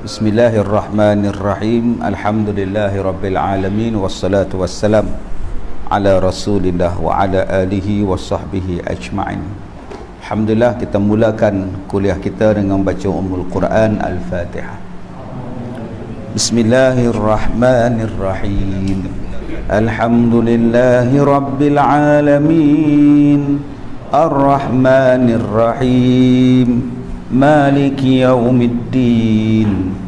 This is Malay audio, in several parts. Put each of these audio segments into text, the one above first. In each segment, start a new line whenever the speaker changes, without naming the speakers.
Bismillahirrahmanirrahim. Alhamdulillahirabbil alamin wassalatu wassalam ala Rasulillah wa ala alihi wasahbihi ajma'in. Alhamdulillah, kita mulakan kuliah kita dengan baca Ummul Quran Al-Fatihah. Bismillahirrahmanirrahim. Alhamdulillahirabbil alamin. Ar-Rahmanirrahim. Maliki yaumiddin.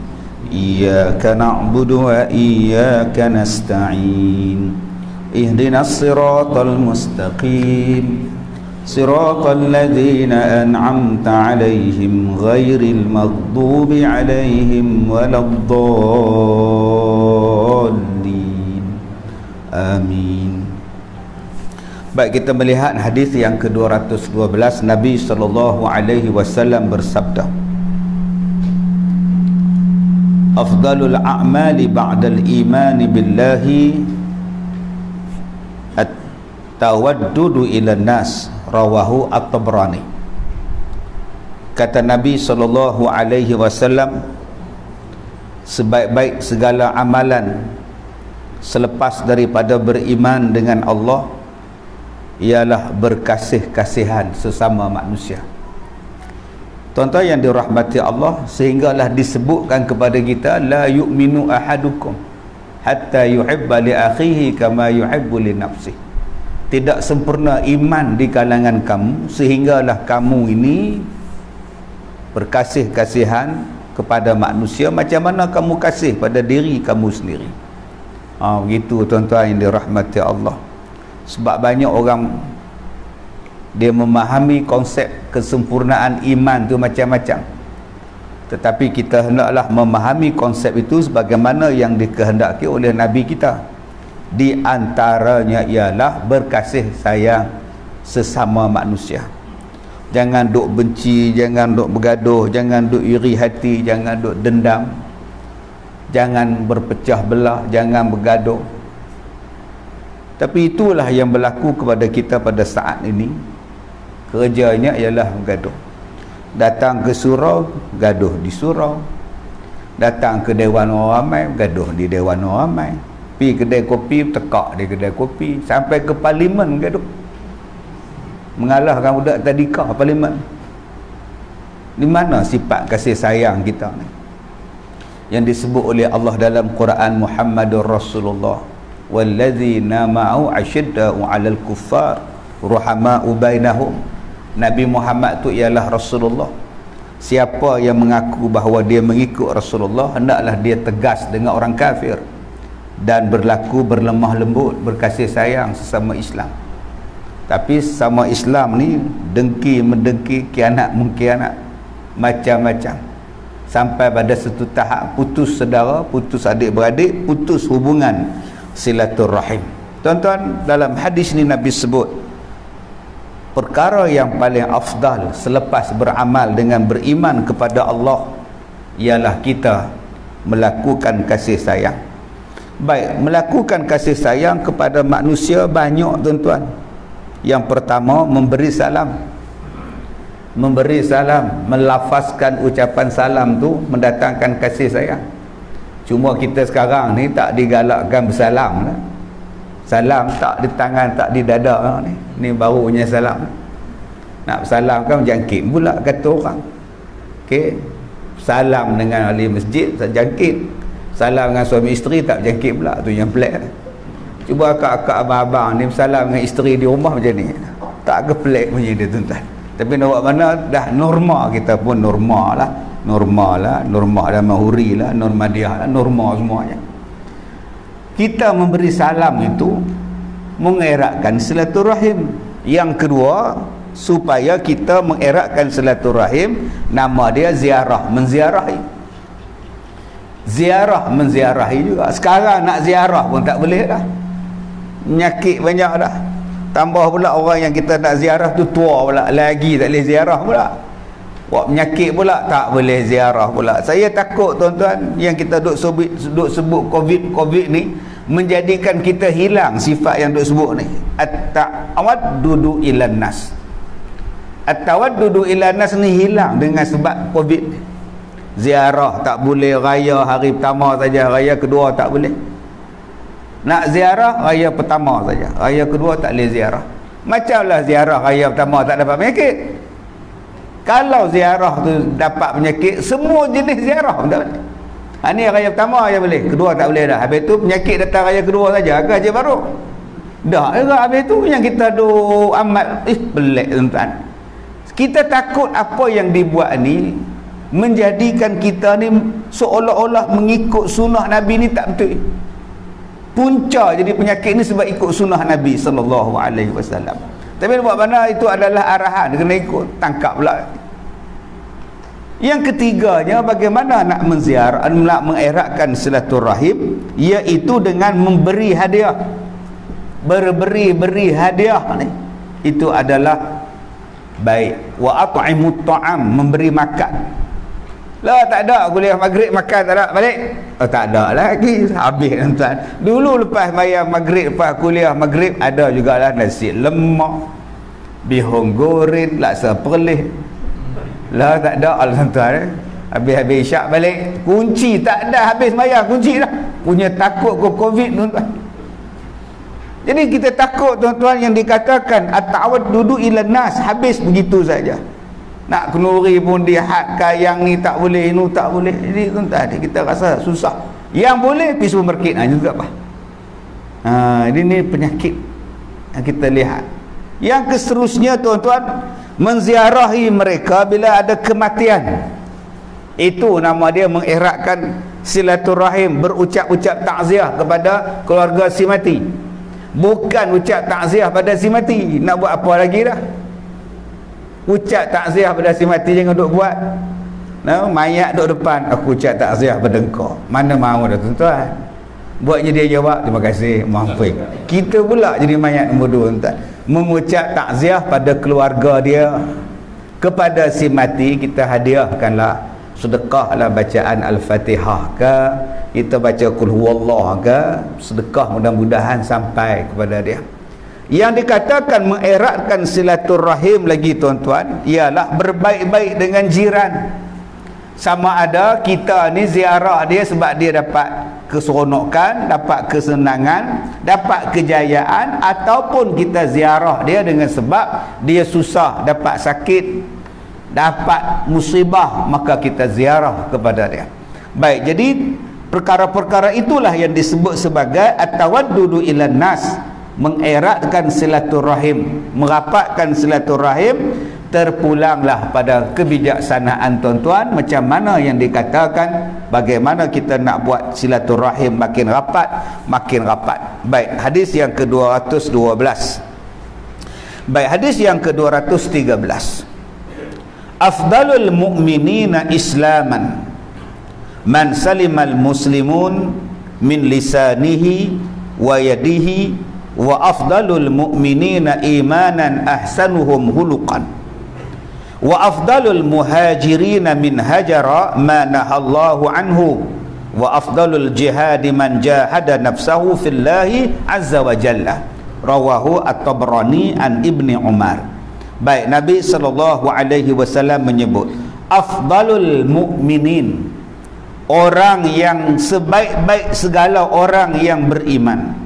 Iyyaka na'budu wa iyyaka nasta'in. Ihdinas siratal mustaqim. Siratal ladzina an'amta 'alaihim ghairil maghdubi 'alaihim waladdallin. Amin. Baik, kita melihat hadis yang ke-212. Nabi SAW bersabda, Afdalul a'mali ba'dal imani billahi at-tawaddudu ila nas, rawahu at-Tabrani. Kata Nabi SAW, sebaik-baik segala amalan selepas daripada beriman dengan Allah ialah berkasih-kasihan sesama manusia. Tuan-tuan yang dirahmati Allah, sehinggalah disebutkan kepada kita, la yu'minu ahadukum hatta yuhibba li akhihi kama yuhibbu li nafsihi. Tidak sempurna iman di kalangan kamu sehinggalah kamu ini berkasih-kasihan kepada manusia macam mana kamu kasih pada diri kamu sendiri. Begitu tuan-tuan yang dirahmati Allah. Sebab banyak orang dia memahami konsep kesempurnaan iman tu macam-macam, tetapi kita hendaklah memahami konsep itu sebagaimana yang dikehendaki oleh Nabi kita. Di antaranya ialah berkasih sayang sesama manusia. Jangan duk benci, jangan duk bergaduh, jangan duk iri hati, jangan duk dendam, jangan berpecah belah, jangan bergaduh. Tapi itulah yang berlaku kepada kita pada saat ini. Kerjanya ialah gaduh. Datang ke surau, gaduh di surau. Datang ke Dewan Orang Ramai, gaduh di Dewan Orang Ramai. Pergi kedai kopi, tekak di kedai kopi. Sampai ke parlimen, gaduh. Mengalahkan budak tadika parlimen. Di mana sifat kasih sayang kita ni? Yang disebut oleh Allah dalam Quran, Muhammadur Rasulullah. Walladzina ma'u asyidda'u 'alal kuffar ruhama'u bainahum. Nabi Muhammad tu ialah Rasulullah. Siapa yang mengaku bahawa dia mengikut Rasulullah, hendaklah dia tegas dengan orang kafir dan berlaku berlemah lembut, berkasih sayang sesama Islam. Tapi sesama Islam ni dengki mendengki, kianat mengkianat, macam-macam, sampai pada satu tahap putus saudara, putus adik-beradik, putus hubungan silaturrahim. Tuan-tuan, dalam hadis ni Nabi sebut perkara yang paling afdal selepas beramal dengan beriman kepada Allah ialah kita melakukan kasih sayang. Baik, melakukan kasih sayang kepada manusia banyak tuan-tuan. Yang pertama, memberi salam. Memberi salam, melafazkan ucapan salam tu mendatangkan kasih sayang. Cuma kita sekarang ni tak digalakkan bersalam lah. Salam tak di tangan, tak di dada ni. Ni baru punya salam. Nak bersalam kan jangkit pula kata orang. Okey. Salam dengan ahli masjid tak jangkit. Salam dengan suami isteri tak jangkit pula, tu yang pelik. Cuba akak-akak abang-abang ni bersalam dengan isteri di rumah macam ni. Tak ke pelik punya dia tuan-tuan. Tapi nak buat mana dah norma kita pun norma lah. Norma lah, norma dan mahuri lah, normadiah lah, norma semuanya. Kita memberi salam itu mengeratkan silaturahim. Yang kedua, supaya kita mengeratkan silaturahim, nama dia ziarah, menziarahi. ziarah menziarahi juga. Sekarang nak ziarah pun tak boleh dah, penyakit banyak dah, tambah pula orang yang kita nak ziarah tu tua pula, lagi tak boleh ziarah pula, buat penyakit pula, tak boleh ziarah pula. Saya takut tuan-tuan yang kita duk sebut COVID ni menjadikan kita hilang sifat yang duk sebut ni, at-tawaddudu ilan nas. At-tawaddudu ilan nas ni hilang dengan sebab COVID ni. Ziarah tak boleh, raya hari pertama saja, raya kedua tak boleh. Nak ziarah raya pertama saja, raya kedua tak boleh ziarah. Macamlah ziarah raya pertama tak dapat penyakit. Kalau ziarah tu dapat penyakit, semua jenis ziarah pun tak boleh. Ni raya pertama je boleh, kedua tak boleh dah. Habis tu penyakit datang raya kedua saja ke Haji Baru. Dah juga habis tu yang kita duk amat pelik tuan-tuan. Kita takut apa yang dibuat ni menjadikan kita ni seolah-olah mengikut sunnah Nabi ni tak betul. Punca jadi penyakit ni sebab ikut sunnah Nabi SAW. Tapi buat mana itu adalah arahan, kena ikut, tangkap pula. Yang ketiganya, bagaimana nak menziarah, nak mengeratkan silaturahim, iaitu dengan memberi hadiah. Beri hadiah ni, itu adalah baik. Wa at'imut ta'am, memberi makan. Lah tak ada kuliah maghrib makan tak ada balik. Oh tak ada lagi, habis tuan. Dulu lepas bayar maghrib, lepas kuliah maghrib ada jugalah nasi lemak, bihun goreng, laksa perlih. Lah tak ada tuan. Habis isyak balik, kunci tak ada, habis bayar kunci dah. Punya takut ke COVID tuan. Jadi kita takut tuan-tuan yang dikatakan at-tawaddudu ilan nas, habis begitu saja. Nak kenuri pun dia hadkan, yang ni tak boleh, ini tak boleh. Jadi tuan-tuan kita rasa susah. Yang boleh pergi supermarket juga apa. Ini penyakit yang kita lihat. Yang seterusnya tuan-tuan, menziarahi mereka bila ada kematian. Itu nama dia mengeratkan silaturahim, berucap-ucap takziah kepada keluarga si mati. Bukan ucap takziah pada si mati. Nak buat apa lagi dah? Ucap takziah pada si mati jangan duk buat. Mayat duk depan, aku ucap takziah pada engkau. Mana mahu dah tuan-tuan. Buatnya dia jawab, terima kasih, maafkan. Kita pula jadi mayat nombor 2 tuan. Mengucap takziah pada keluarga dia. Kepada si mati kita hadiahkanlah sedekahlah bacaan Al-Fatihah ke, kita baca Qul Huwallah ke, sedekah mudah-mudahan sampai kepada dia. Yang dikatakan mengeratkan silaturahim lagi tuan-tuan, ialah berbaik-baik dengan jiran. Sama ada kita ni ziarah dia sebab dia dapat keseronokan, dapat kesenangan, dapat kejayaan, ataupun kita ziarah dia dengan sebab dia susah, dapat sakit, dapat musibah, maka kita ziarah kepada dia. Baik, jadi perkara-perkara itulah yang disebut sebagai at-tawaddudu ilan nas, mengeratkan silaturahim, merapatkan silaturahim. Terpulanglah pada kebijaksanaan tuan-tuan, macam mana yang dikatakan, bagaimana kita nak buat silaturahim makin rapat, makin rapat. Baik, hadis yang ke-212. Baik, hadis yang ke-213. Afdalul mu'minina islaman man salimal muslimun min lisanihi wa yadihi, wa afdalul mu'minina imanan ahsanuhum huluqan, wa afdalul muhajirina min hajara ma nahallahu anhu, wa afdalul jihadi man jahada nafsahu fillahi azza wa jalla. Rawahu At-Tabrani an Ibni Umar. Baik, Nabi SAW menyebut afdalul mu'minin, orang yang sebaik-baik segala orang yang beriman,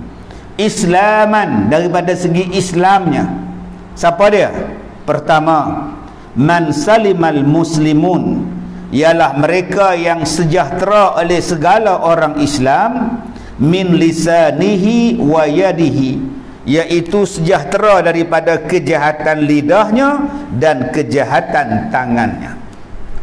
islaman, daripada segi Islamnya. Siapa dia? Pertama, man salimal muslimun, ialah mereka yang sejahtera oleh segala orang Islam, min lisanihi wa yadihi, iaitu sejahtera daripada kejahatan lidahnya dan kejahatan tangannya.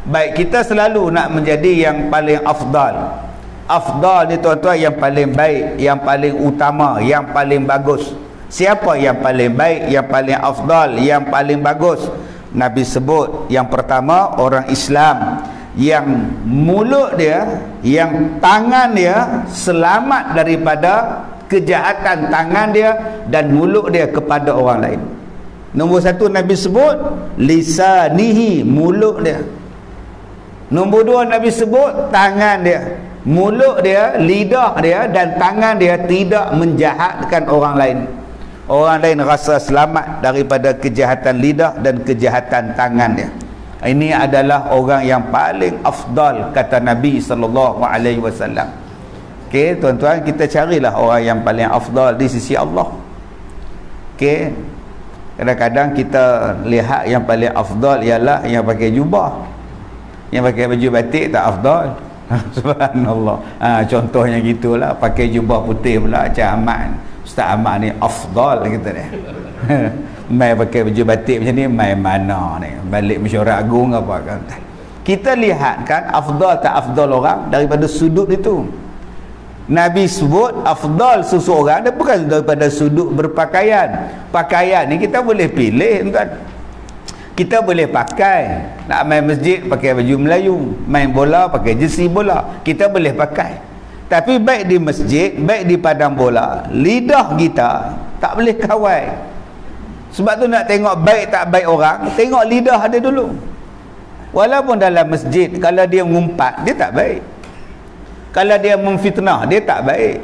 Baik, kita selalu nak menjadi yang paling afdal. Afdal ni tuan-tuan yang paling baik, yang paling utama, yang paling bagus. Siapa yang paling baik, yang paling afdal, yang paling bagus? Nabi sebut yang pertama orang Islam, yang mulut dia, yang tangan dia selamat daripada kejahatan tangan dia dan mulut dia kepada orang lain. Nombor satu Nabi sebut lisanihi, mulut dia. Nombor dua Nabi sebut tangan dia, mulut dia, lidah dia dan tangan dia tidak menjahatkan orang lain. Orang lain rasa selamat daripada kejahatan lidah dan kejahatan tangan dia. Ini adalah orang yang paling afdal, kata Nabi SAW. Okey, tuan-tuan, kita carilah orang yang paling afdal di sisi Allah. Okey, kadang-kadang kita lihat yang paling afdal ialah yang pakai jubah. Yang pakai baju batik tak afdal. Subhanallah. Contohnya gitulah, pakai jubah putih pula macam Ahmad. Ustaz Ahmad ni afdal kita ni. Mai pakai baju batik macam ni, mai mana ni? Balik mesyuarat agung apa kan? Kita lihat kan afdal tak afdal orang daripada sudut itu. Nabi sebut afdal seseorang dia bukan daripada sudut berpakaian. Pakaian ni kita boleh pilih, tuan. Kita boleh pakai, nak main masjid pakai baju Melayu, main bola pakai jersey bola, kita boleh pakai. Tapi baik di masjid, baik di padang bola, lidah kita tak boleh kawal. Sebab tu nak tengok baik tak baik orang, tengok lidah dia dulu. Walaupun dalam masjid, kalau dia mengumpat, dia tak baik. Kalau dia memfitnah, dia tak baik.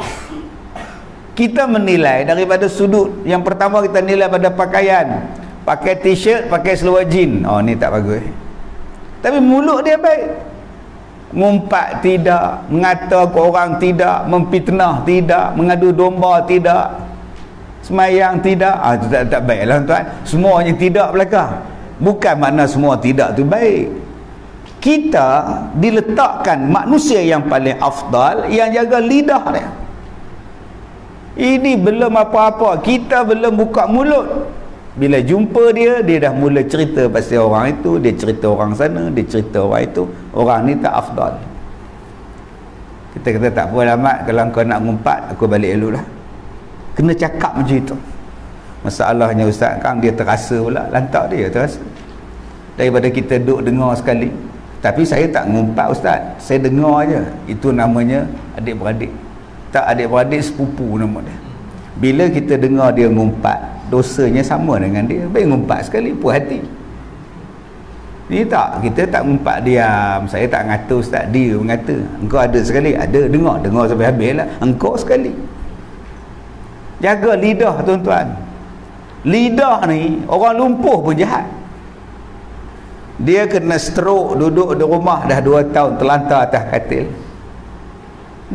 Kita menilai daripada sudut. Yang pertama kita nilai pada pakaian. Pakai t-shirt, pakai seluar jean, oh ni tak bagus. Tapi mulut dia baik. Ngumpat tidak, mengata ke orang tidak, memfitnah tidak, mengadu domba tidak, semayang tidak, itu tak baiklah tuan. Semuanya tidak belakang. Bukan makna semua tidak tu baik. Kita diletakkan manusia yang paling afdal, yang jaga lidah dia. Ini belum apa-apa, kita belum buka mulut. Bila jumpa dia, dia dah mula cerita pasal orang itu, dia cerita orang sana, dia cerita orang itu. Orang ni tak afdal. Kita kata tak apa lah Mat, kalau kau nak ngumpat, aku balik dulu lah. Kena cakap macam itu. Masalahnya Ustaz kan, dia terasa pula, lantak dia terasa. Daripada kita duduk dengar sekali. Tapi saya tak ngumpat Ustaz, saya dengar aja. Itu namanya adik-beradik. Tak, adik-beradik sepupu nama dia. Bila kita dengar dia ngumpat, dosanya sama dengan dia. Baik ngumpat sekali, puas hati. Ni tak, kita tak ngumpat diam. Saya tak ngata Ustaz, dia mengata. Engkau ada sekali, ada, dengar sampai habis lah. Engkau sekali. Jaga lidah tuan-tuan. Lidah ni, orang lumpuh pun jahat. Dia kena stroke, duduk di rumah dah 2 tahun, terlantar atas katil.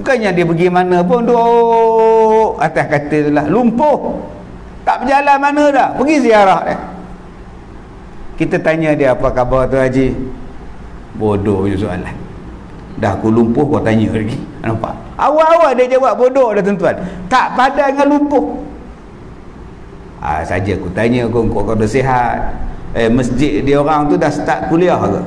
Bukannya dia pergi mana pun, duduk atas katil lah, lumpuh. Tak berjalan mana dah, pergi ziarah dia. Kita tanya dia, apa khabar tu Haji? Bodoh je soalan. Dah aku lumpuh kau tanya lagi. Nampak? Awal-awal dia jawab bodoh dah tuan-tuan. Tak padan dengan lumpuh. Saja aku tanya kau dah sihat. Masjid dia orang tu dah start kuliah ke?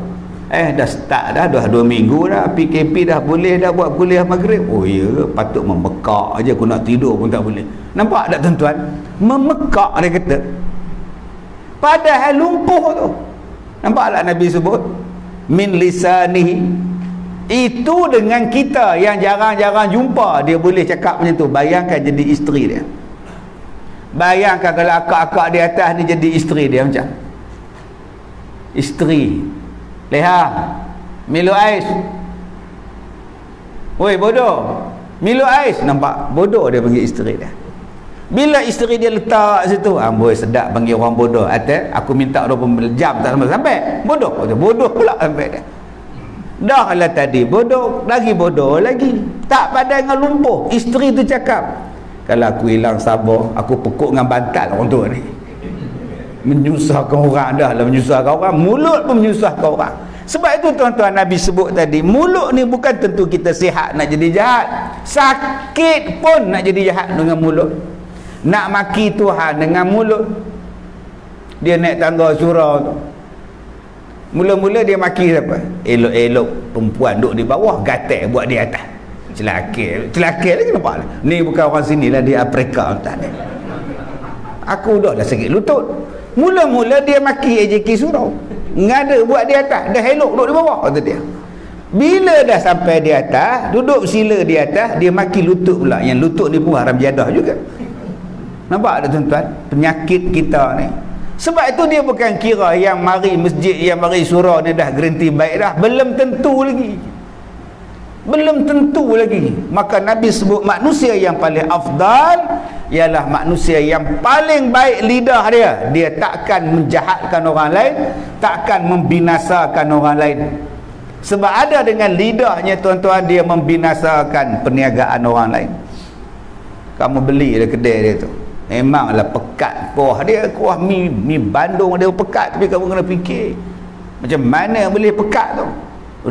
Dah start dah 2 minggu dah. PKP dah boleh dah buat kuliah maghrib. Oh ya, patut memekak aja, aku nak tidur pun tak boleh. Nampak tak tuan-tuan? Memekak dia kata. Padahal lumpuh tu. Nampaklah Nabi sebut min lisanihi. Itu dengan kita yang jarang-jarang jumpa, dia boleh cakap macam tu. Bayangkan jadi isteri dia. Bayangkan kalau akak-akak di atas ni jadi isteri dia macam. Isteri. Leha, Milo ais. Oi bodoh, Milo ais. Nampak? Bodoh dia panggil isteri dia. Bila isteri dia letak situ, amboi sedap panggil orang bodoh. Aku minta 20 jam tak sampai. Bodoh. Bodoh pula sampai dia. Dah lah tadi bodoh, lagi bodoh lagi. Tak padan dengan lumpuh. Isteri tu cakap, kalau aku hilang sabar, aku pekuk dengan bantal orang tu ni. Menyusahkan orang, dah lah menyusahkan orang. Mulut pun menyusahkan orang. Sebab itu tuan-tuan, Nabi sebut tadi, mulut ni bukan tentu kita sihat nak jadi jahat. Sakit pun nak jadi jahat dengan mulut. Nak maki Tuhan dengan mulut. Dia naik tangga surau tu, mula-mula dia maki siapa? Elok-elok perempuan duduk di bawah, gatal buat di atas. Celakil lagi nampak. Ni bukan orang sini lah, di Afrika tak. Aku dah sakit lutut. Mula-mula dia maki AJK surau, ngada buat di atas, dah elok duduk di bawah kata dia. Bila dah sampai di atas, duduk sila di atas, dia maki lutut pula. Yang lutut ni pun haram jadah juga. Nampak tak tuan-tuan? Penyakit kita ni. Sebab itu dia bukan kira yang mari masjid, yang mari surau ni dah garanti baik dah. Belum tentu lagi. Belum tentu lagi. Maka Nabi sebut manusia yang paling afdal ialah manusia yang paling baik lidah dia. Dia takkan menjahatkan orang lain, takkan membinasakan orang lain. Sebab ada dengan lidahnya tuan-tuan, dia membinasakan perniagaan orang lain. Kamu beli dari kedai dia tu, memanglah pekat kuah dia, kuah mi Bandung dia pekat, tapi kamu kena fikir macam mana boleh pekat tu.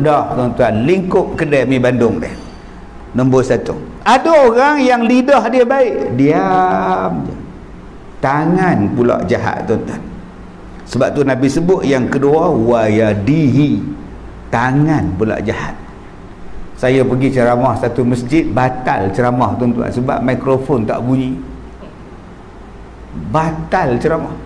Udah tuan-tuan, lingkup kedai mi Bandung dia. Nombor 1. Ada orang yang lidah dia baik, diam je. Tangan pula jahat tuan-tuan. Sebab tu Nabi sebut yang kedua, wayadihi, tangan pula jahat. Saya pergi ceramah satu masjid, batal ceramah tuan-tuan sebab mikrofon tak bunyi. Batal ceramah,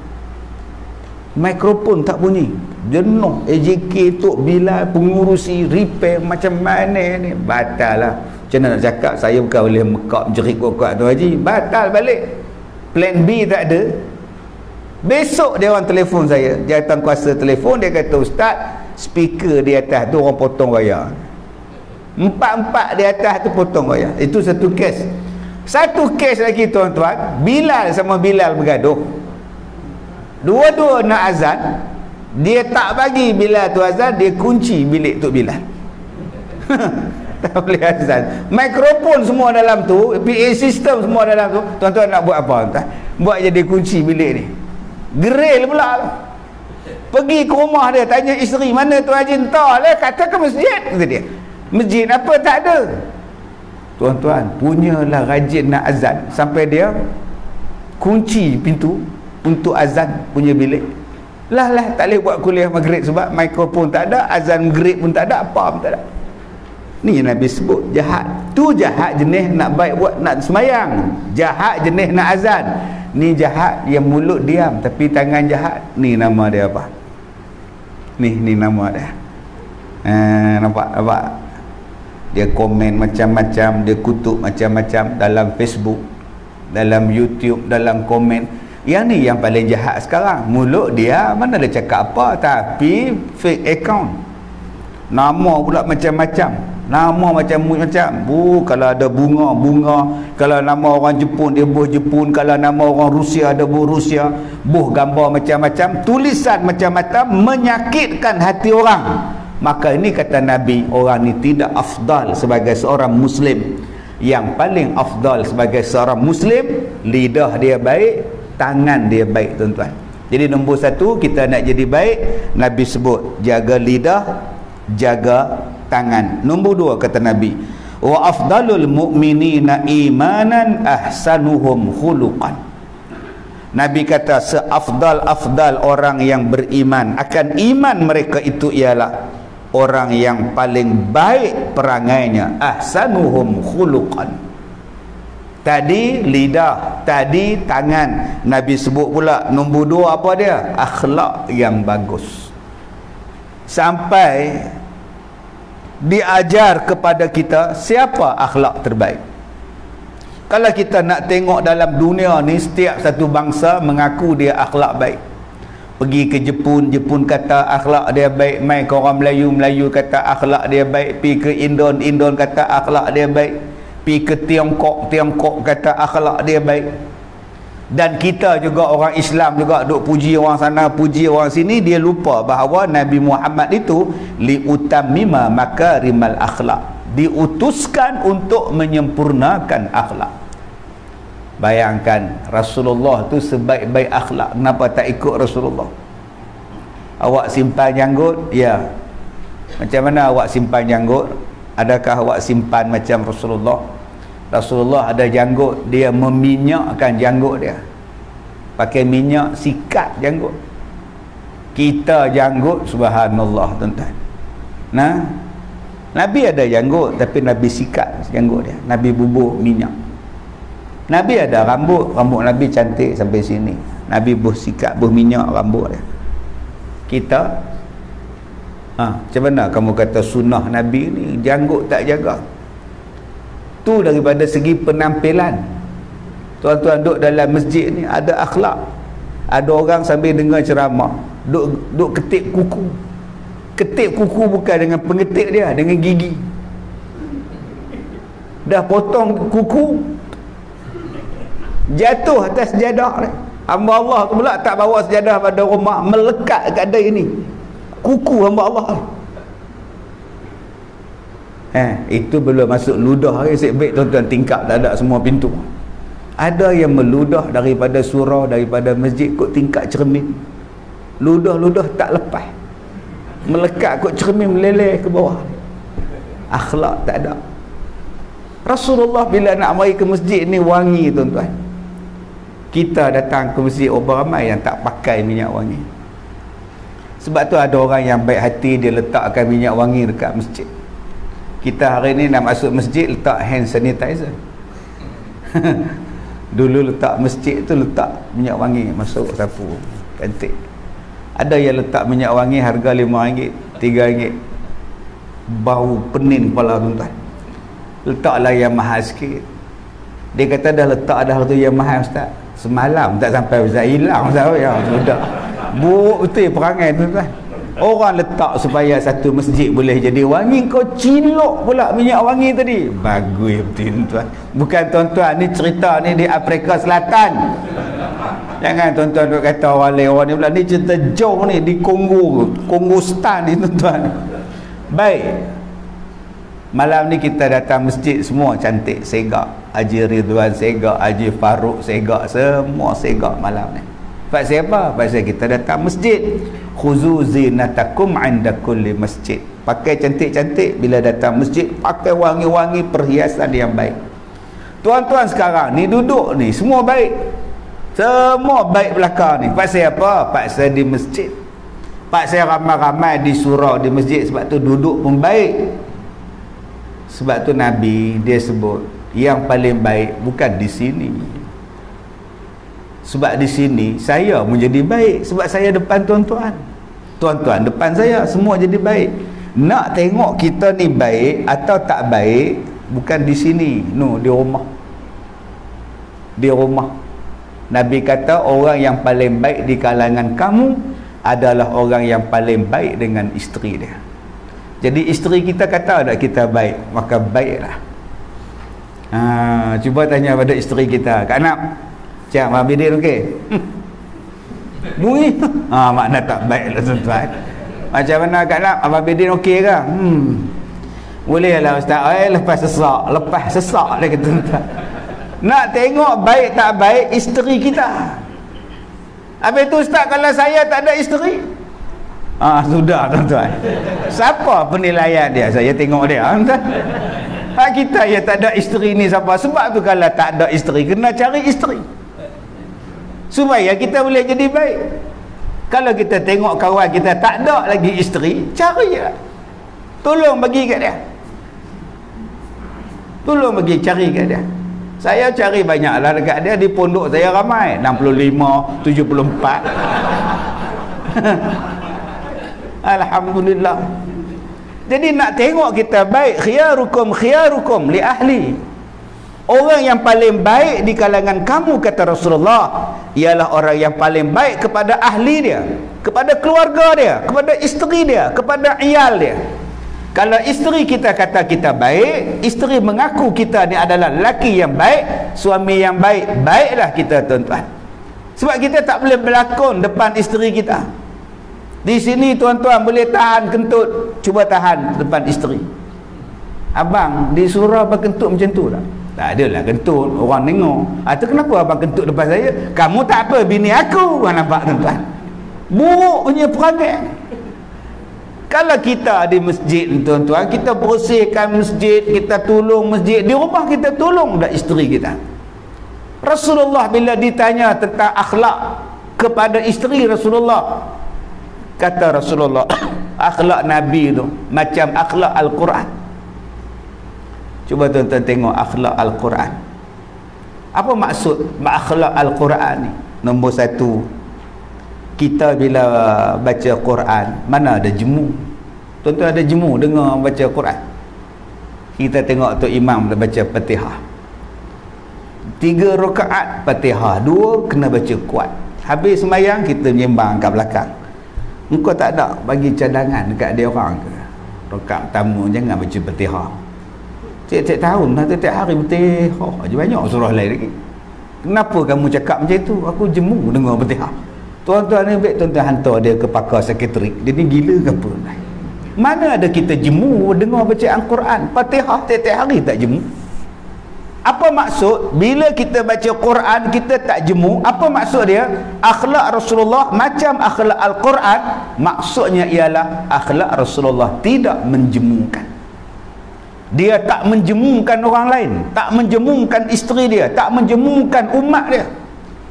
mikrofon tak bunyi. Jenuh AJK, Tok Bilal, pengurusi repair macam mana ni, batal lah. Macam mana nak cakap, saya bukan boleh mekap jerit kuat-kuat tu haji, batal balik. Plan B tak ada. Besok dia orang telefon saya, jawatan kuasa telefon, dia kata, Ustaz, speaker di atas tu orang potong wayar. 4 di atas tu potong wayar. Itu satu kes. Satu kes lagi tuan-tuan, Bilal sama Bilal bergaduh. Dua-dua nak azan, dia tak bagi Bilal tu azan, dia kunci bilik Tok Bilal. Tak boleh azan. Mikrofon semua dalam tu, PA system semua dalam tu. Tuan-tuan nak buat apa tuan? Buat je dia kunci bilik ni. Geril pula. Pergi ke rumah dia, tanya isteri, mana tu Haji? Entah lah, kata ke masjid, kata dia. Masjid apa tak ada. Tuan-tuan, punyalah rajin nak azan sampai dia kunci pintu untuk azan punya bilik. Lah tak boleh buat kuliah maghrib sebab mikrofon tak ada, azan maghrib pun tak ada, apa pun tak ada. Ni yang Nabi sebut jahat. Tu jahat jenis nak baik buat nak semayang, jahat jenis nak azan. Ni jahat yang mulut diam tapi tangan jahat. Ni nama dia apa? Ni nama dia. Nampak? Dia komen macam-macam, dia kutuk macam-macam dalam Facebook, dalam YouTube, dalam komen. Yang ni yang paling jahat sekarang. Mulut dia mana dia cakap apa, tapi fake account. Nama pula macam-macam. Nama macam-macam. Kalau ada bunga, kalau nama orang Jepun, dia buh Jepun. Kalau nama orang Rusia, dia buh Rusia. Buh gambar macam-macam, tulisan macam-macam, menyakitkan hati orang. Maka ini kata Nabi, orang ni tidak afdal sebagai seorang Muslim. Yang paling afdal sebagai seorang Muslim, lidah dia baik, tangan dia baik tuan-tuan. Jadi nombor 1, kita nak jadi baik, Nabi sebut jaga lidah, jaga tangan. Nombor 2 kata Nabi, wa afdalul mu'minina imanan ahsanuhum khuluqan. Nabi kata seafdal-afdal orang yang beriman, akan iman mereka itu ialah orang yang paling baik perangainya, ahsanuhum khuluqan. Tadi lidah, tadi tangan. Nabi sebut pula nombor 2 apa dia? Akhlak yang bagus. Sampai diajar kepada kita siapa akhlak terbaik. Kalau kita nak tengok dalam dunia ni, setiap satu bangsa mengaku dia akhlak baik. Pergi ke Jepun, Jepun kata akhlak dia baik. Mai ke orang Melayu, Melayu kata akhlak dia baik. Pergi ke Indon, Indon kata akhlak dia baik. Pergi ke Tiongkok, Tiongkok kata akhlak dia baik. Dan kita juga orang Islam juga duk puji orang sana, puji orang sini. Dia lupa bahawa Nabi Muhammad itu liutammima makarimal akhlak, diutuskan untuk menyempurnakan akhlak. Bayangkan Rasulullah tu sebaik-baik akhlak, kenapa tak ikut Rasulullah? Awak simpan janggut, ya. Macam mana awak simpan janggut? Adakah awak simpan macam Rasulullah? Rasulullah ada janggut, dia meminyakkan janggut dia, pakai minyak, sikat janggut. Kita janggut, subhanallah tuan-tuan. Nah, Nabi ada janggut tapi Nabi sikat janggut dia, Nabi bubuh minyak. Nabi ada rambut, rambut Nabi cantik sampai sini, Nabi buh sikat, buh minyak rambut dia. Kita Macam mana kamu kata sunnah Nabi ni janggut tak jaga? Tu daripada segi penampilan. Tuan-tuan duduk dalam masjid ni ada akhlak. Ada orang sambil dengar ceramah duk ketip kuku. Ketip kuku bukan dengan pengetik dia, dengan gigi. Dah potong kuku, jatuh atas sejadah ni. Hamba Allah tu pula tak bawa sejadah pada rumah, melekat kat dia ini. Kuku hamba Allah. Itu belum masuk ludah lagi. Sebaik tuan-tuan tingkap tak ada semua pintu. Ada yang meludah daripada surau, daripada masjid kot tingkap cermin. Ludah-ludah tak lepas, melekat kot cermin, meleleh ke bawah. Akhlak tak ada. Rasulullah bila nak mari ke masjid ni wangi tuan-tuan. Kita datang ke masjid orang ramai yang tak pakai minyak wangi. Sebab tu ada orang yang baik hati, dia letakkan minyak wangi dekat masjid. Kita hari ni nak masuk masjid letak hand sanitizer. Dulu letak masjid tu letak minyak wangi, masuk sapu, cantik. Ada yang letak minyak wangi harga RM5, RM3. Bau pening kepala tuan-tuan. Letaklah yang mahal sikit. Dia kata dah letak dah tu yang mahal ustaz. Semalam tak sampai ustaz, hilang ustaz. Ya sudah. Buruk betul perangai tuan-tuan. Orang letak supaya satu masjid boleh jadi wangi, kau cilok pula minyak wangi tadi. Bagus betul tuan. Bukan tuan-tuan, ni cerita ni di Afrika Selatan. Jangan tuan-tuan duk kata orang ni pula, ni cerita jauh ni di Kongo Stan ni tuan-tuan. Baik. Malam ni kita datang masjid semua cantik, segak. Haji Ridwan segak, Haji Farouk segak, semua segak malam ni. Pasal apa? Pasal kita datang masjid. Khuzu zinatakum 'inda kulli masjid. Pakai cantik-cantik bila datang masjid, pakai wangi-wangi, perhiasan yang baik. Tuan-tuan sekarang ni duduk ni semua baik. Semua baik belakang ni. Pasal apa? Pasal di masjid. Pasal ramai-ramai di surau di masjid, sebab tu duduk pun baik. Sebab tu Nabi dia sebut yang paling baik bukan di sini. Sebab di sini saya menjadi baik sebab saya depan tuan-tuan. Tuan-tuan depan saya semua jadi baik. Nak tengok kita ni baik atau tak baik bukan di sini, no, di rumah. Di rumah. Nabi kata orang yang paling baik di kalangan kamu adalah orang yang paling baik dengan isteri dia. Jadi isteri kita kata tak kita baik, maka baiklah. Cuba tanya pada isteri kita, Kak Nak, Cik Abang Bidin okey? Mui. Makna tak baik lah tuan-tuan. Macam mana Kak Nak, Abang Bidin okey ke? Boleh lah ustaz. Lepas sesak dia kata tuan-tuan. Nak tengok baik tak baik isteri kita. Habis tu ustaz, kalau saya tak ada isteri? Sudah tuan-tuan. Siapa penilaian dia? Saya tengok dia tuan. Kita yang tak ada isteri ni siapa? Sebab tu kalau tak ada isteri, kena cari isteri supaya kita boleh jadi baik. Kalau kita tengok kawan kita tak ada lagi isteri, cari lah. Tolong bagi kat dia. Tolong bagi, cari kat dia. Saya cari banyak lah dekat dia. Di pondok saya ramai 65, 74. Alhamdulillah. Jadi nak tengok kita baik, khiyarukum li ahli. Orang yang paling baik di kalangan kamu, kata Rasulullah, ialah orang yang paling baik kepada ahli dia, kepada keluarga dia, kepada isteri dia, kepada iyal dia. Kalau isteri kita kata kita baik, isteri mengaku kita ni adalah lelaki yang baik, suami yang baik, baiklah kita tuan-tuan. Sebab kita tak boleh berlakon depan isteri kita. Di sini tuan-tuan boleh tahan kentut, cuba tahan depan isteri. Abang di surau abang kentut macam tu tak? Tak adalah kentut, orang tengok. Tu kenapa abang kentut depan saya? Kamu tak apa, bini aku. Nampak tuan-tuan? Buruk punya perangai. Kalau kita di masjid tuan-tuan, kita bersihkan masjid, kita tolong masjid, di rumah kita tolong dah isteri kita. Rasulullah bila ditanya tentang akhlak kepada isteri Rasulullah, kata Rasulullah, akhlak Nabi tu macam akhlak Al-Quran. Cuba tuan-tuan tengok akhlak Al-Quran. Apa maksud akhlak Al-Quran ni? Nombor satu, kita bila baca Quran, mana ada jemu? Tuan-tuan ada jemu dengar baca Quran. Kita tengok tu imam dah baca Fatihah. 3 rakaat Fatihah, 2 kena baca kuat. Habis sembahyang kita menyembang kat belakang. Engkau tak ada bagi cadangan dekat dia orang ke? Rakaat pertama jangan baca Fatihah. Tiap-tiap tahun dah, tiap hari Fatihah aja, banyak surah lain lagi. Kenapa kamu cakap macam tu? Aku jemu dengar Fatihah. Tuan-tuan ni baik tuan-tuan hantar dia ke pakar psikiatrik. Dia ni gila ke apa? Mana ada kita jemu dengar bacaan Quran Fatihah tiap-tiap hari tak jemu? Apa maksud bila kita baca Quran kita tak jemu? Apa maksud dia? Akhlak Rasulullah macam akhlak Al-Quran. Maksudnya ialah akhlak Rasulullah tidak menjemukan. Dia tak menjemukan orang lain, tak menjemukan isteri dia, tak menjemukan umat dia.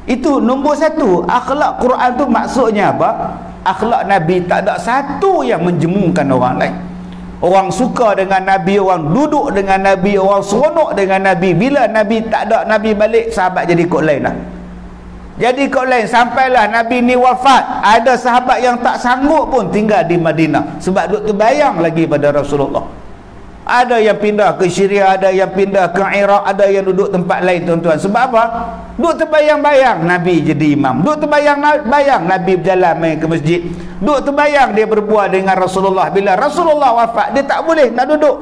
Itu nombor 1. Akhlak Quran tu maksudnya apa? Akhlak Nabi tak ada satu yang menjemungkan orang lain. Orang suka dengan Nabi, orang duduk dengan Nabi, orang seronok dengan Nabi. Bila Nabi tak ada, Nabi balik, sahabat jadi kot lain lah. Jadi kot lain, sampailah Nabi ni wafat. Ada sahabat yang tak sanggup pun tinggal di Madinah sebab duduk terbayang lagi pada Rasulullah. Ada yang pindah ke Syria, ada yang pindah ke Iraq, ada yang duduk tempat lain tuan-tuan. Sebab apa? Duduk terbayang-bayang Nabi jadi imam. Duduk terbayang-bayang Nabi berjalan main ke masjid. Duduk terbayang dia berbual dengan Rasulullah. Bila Rasulullah wafat, dia tak boleh nak duduk.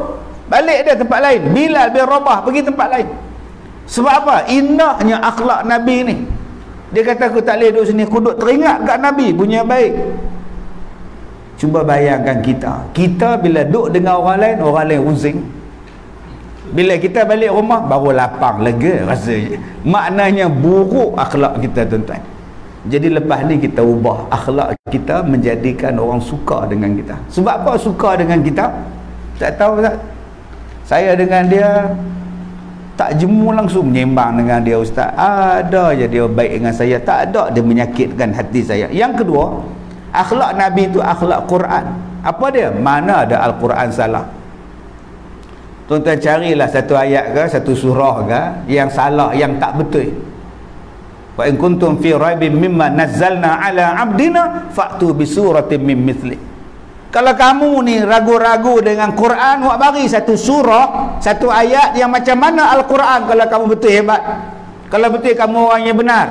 Balik dia tempat lain. Bilal bin Rabah pergi tempat lain. Sebab apa? Indahnya akhlak Nabi ni. Dia kata aku tak boleh duduk sini, aku duduk teringat kat Nabi punya baik. Cuba bayangkan kita bila duduk dengan orang lain pusing. Bila kita balik rumah baru lapang, lega rasanya. Maknanya buruk akhlak kita tuan-tuan. Jadi lepas ni kita ubah akhlak kita menjadikan orang suka dengan kita. Sebab apa suka dengan kita? Tak tahu tak? Saya dengan dia tak jemu langsung menyembang dengan dia ustaz. Ada je dia baik dengan saya, tak ada dia menyakitkan hati saya. Yang kedua, akhlak Nabi itu akhlak Quran. Apa dia? Mana ada Al-Quran salah? Tuan-tuan carilah satu ayat ke, satu surah ke yang salah, yang tak betul. Wa in kuntum fi raibin mimma nazzalna ala abdina fa'tu bi suratin min mithli. Kalau kamu ni ragu-ragu dengan Quran, awak bagi satu surah, satu ayat yang macam mana Al-Quran kalau kamu betul hebat. Kalau betul kamu orang yang benar.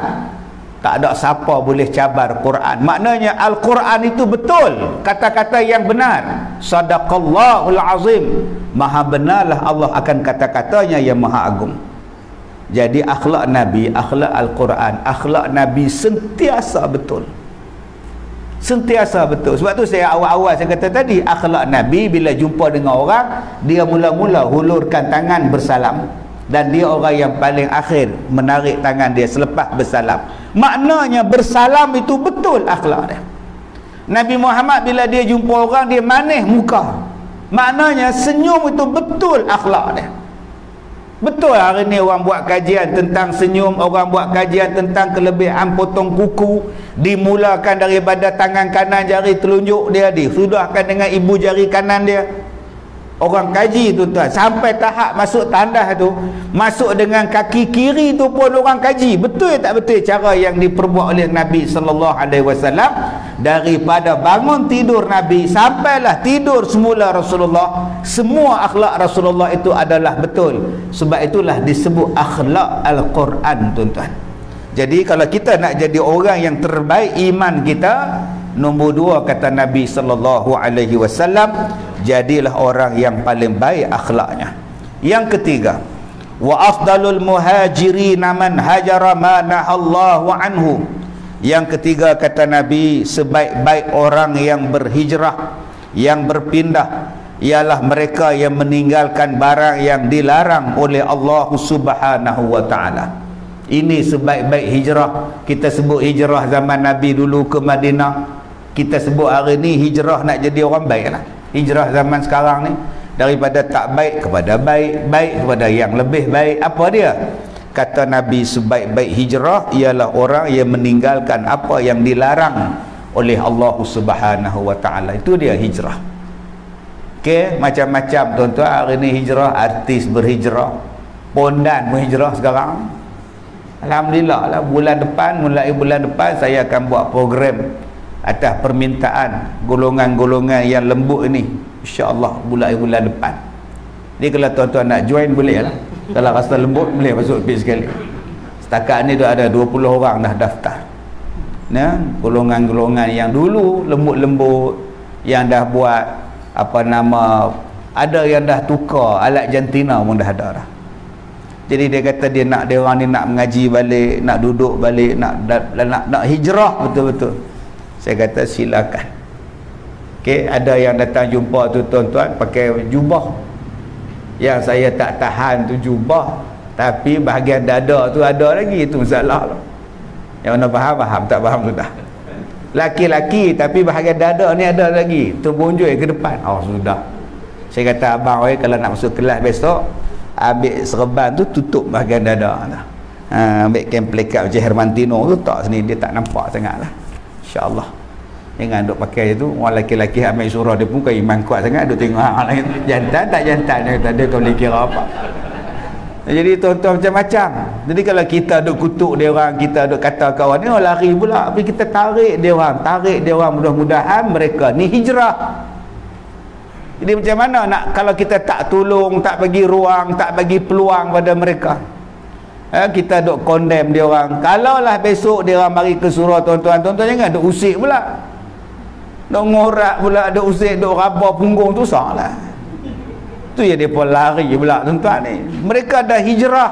Tak ada siapa boleh cabar Quran. Maknanya Al-Quran itu betul, kata-kata yang benar. Sadaqallahul azim. Maha benarlah Allah akan kata-katanya yang maha agung. Jadi akhlak Nabi, akhlak Al-Quran, akhlak Nabi sentiasa betul. Sentiasa betul. Sebab tu saya awal-awal saya kata tadi, akhlak Nabi bila jumpa dengan orang, dia mula-mula hulurkan tangan bersalam. Dan dia orang yang paling akhir menarik tangan dia selepas bersalam. Maknanya bersalam itu betul akhlak dia. Nabi Muhammad bila dia jumpa orang, dia manis muka. Maknanya senyum itu betul akhlak dia. Betul hari ni orang buat kajian tentang senyum, orang buat kajian tentang kelebihan potong kuku. Dimulakan daripada tangan kanan jari telunjuk dia, disudahkan dengan ibu jari kanan dia. Orang kaji tu tuan, sampai tahap masuk tandas tu, masuk dengan kaki kiri tu pun orang kaji betul tak betul cara yang diperbuat oleh Nabi sallallahu alaihi wasallam. Daripada bangun tidur Nabi sampailah tidur semula Rasulullah, semua akhlak Rasulullah itu adalah betul. Sebab itulah disebut akhlak Al-Quran tuan-tuan. Jadi kalau kita nak jadi orang yang terbaik iman kita, nombor 2 kata Nabi sallallahu alaihi wasallam, jadilah orang yang paling baik akhlaknya. Yang ketiga, wa afdalul muhajirin man hajara ma nahallahu anhu. Yang ketiga kata Nabi, sebaik-baik orang yang berhijrah, yang berpindah, ialah mereka yang meninggalkan barang yang dilarang oleh Allah Subhanahu wa taala. Ini sebaik-baik hijrah. Kita sebut hijrah zaman Nabi dulu ke Madinah. Kita sebut hari ni hijrah nak jadi orang baik lah. Hijrah zaman sekarang ni daripada tak baik kepada baik, baik kepada yang lebih baik. Apa dia? Kata Nabi, sebaik-baik hijrah ialah orang yang meninggalkan apa yang dilarang oleh Allah Subhanahu wa taala. Itu dia hijrah. Okey, macam-macam tuan-tuan hari ni hijrah, artis berhijrah, pondan berhijrah sekarang. Alhamdulillah lah, mulai bulan depan saya akan buat program atas permintaan golongan-golongan yang lembut ini. InsyaAllah bulan depan. Jadi kalau tuan-tuan nak join boleh lah. Kalau rasa lembut boleh masuk pergi sekali. Setakat ni dah ada 20 orang dah daftar. Nah, golongan-golongan yang dulu lembut-lembut, yang dah buat apa nama, ada yang dah tukar alat jantina pun dah ada dah. Jadi dia kata dia orang ni nak mengaji balik, nak duduk balik, nak hijrah betul-betul. Saya kata silakan. Okey, ada yang datang jumpa tu tuan-tuan pakai jubah. Yang saya tak tahan tu jubah, tapi bahagian dada tu ada lagi, itu masalah lah. Yang mana faham, tak faham sudah. Laki-laki tapi bahagian dada ni ada lagi, terbonjol ke depan. Oh sudah. Saya kata abang kalau nak masuk kelas besok, ambil serban tu tutup bahagian dada lah. Ambil kain pelikat macam Hermantino tu tak sini, dia tak nampak sangat lah. InsyaAllah jangan duk pakai tu. Orang lelaki-lelaki ambil surah dia pun kan iman kuat sangat, duk tengok hang lain jantan tak jantan, dia kata dia kau boleh kira apa. Jadi tuan-tuan macam-macam. Jadi kalau kita duk kutuk dia orang, kita duk kata kawan ni lari pula, tapi kita tarik dia orang, mudah-mudahan mereka ni hijrah. Jadi macam mana nak kalau kita tak tolong, tak bagi ruang, tak bagi peluang pada mereka? Kita duk condemn dia orang. Kalaulah besok dia orang mari ke surau tuan-tuan jangan duk usik pula. Duk ngorak pula, duk usik, duk raba punggung tu salah. Tu yang depa lari pula tuan-tuan ni. Mereka dah hijrah.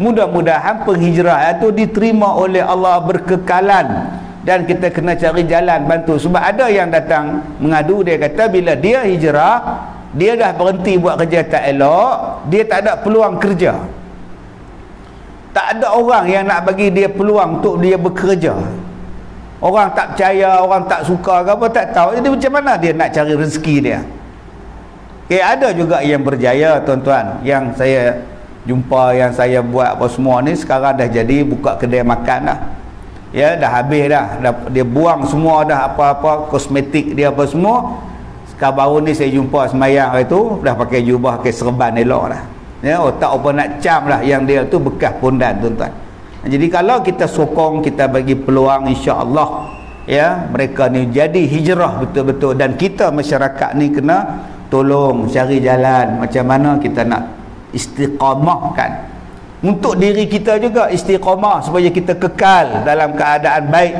Mudah-mudahan penghijrahan itu diterima oleh Allah berkekalan. Dan kita kena cari jalan bantu. Sebab ada yang datang mengadu, dia kata bila dia hijrah, dia dah berhenti buat kerja tak elok, dia tak ada peluang kerja. Tak ada orang yang nak bagi dia peluang untuk dia bekerja. Orang tak percaya, orang tak suka ke apa, tak tahu. Jadi macam mana dia nak cari rezeki dia? Okay, ada juga yang berjaya tuan-tuan. Yang saya jumpa, yang saya buat apa semua ni, sekarang dah jadi buka kedai makan dah. Ya, dah habis dah. Dia buang semua dah apa-apa kosmetik dia apa semua. Sekarang baru ni saya jumpa semayang itu dah pakai jubah, pakai serban elok dah. Ya, otak apa nak cam lah, yang dia tu bekas pondan tuan-tuan. Jadi kalau kita sokong, kita bagi peluang, insya-Allah ya, mereka ni jadi hijrah betul-betul. Dan kita masyarakat ni kena tolong cari jalan macam mana kita nak istiqamahkan untuk diri kita juga, istiqamah supaya kita kekal dalam keadaan baik.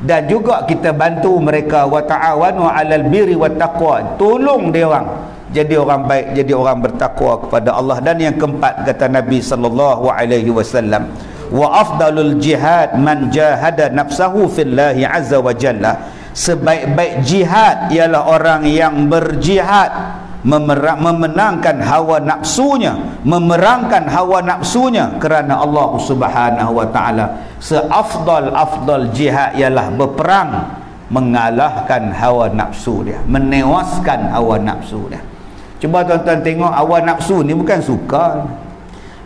Dan juga kita bantu mereka, wa ta'awanu 'alal birri wat taqwa, tolong dia orang jadi orang baik, jadi orang bertakwa kepada Allah. Dan yang keempat kata Nabi sallallahu alaihi wasallam, wa afdalul jihad man jahada nafsahu fillahi azza wa jalla, sebaik-baik jihad ialah orang yang berjihad memenangkan hawa nafsunya, memerangkan hawa nafsunya kerana Allah Subhanahu wa taala. Seafdal jihad ialah berperang mengalahkan hawa nafsu dia, menewaskan hawa nafsu dia. Cuba tuan-tuan tengok, hawa nafsu ni bukan suka.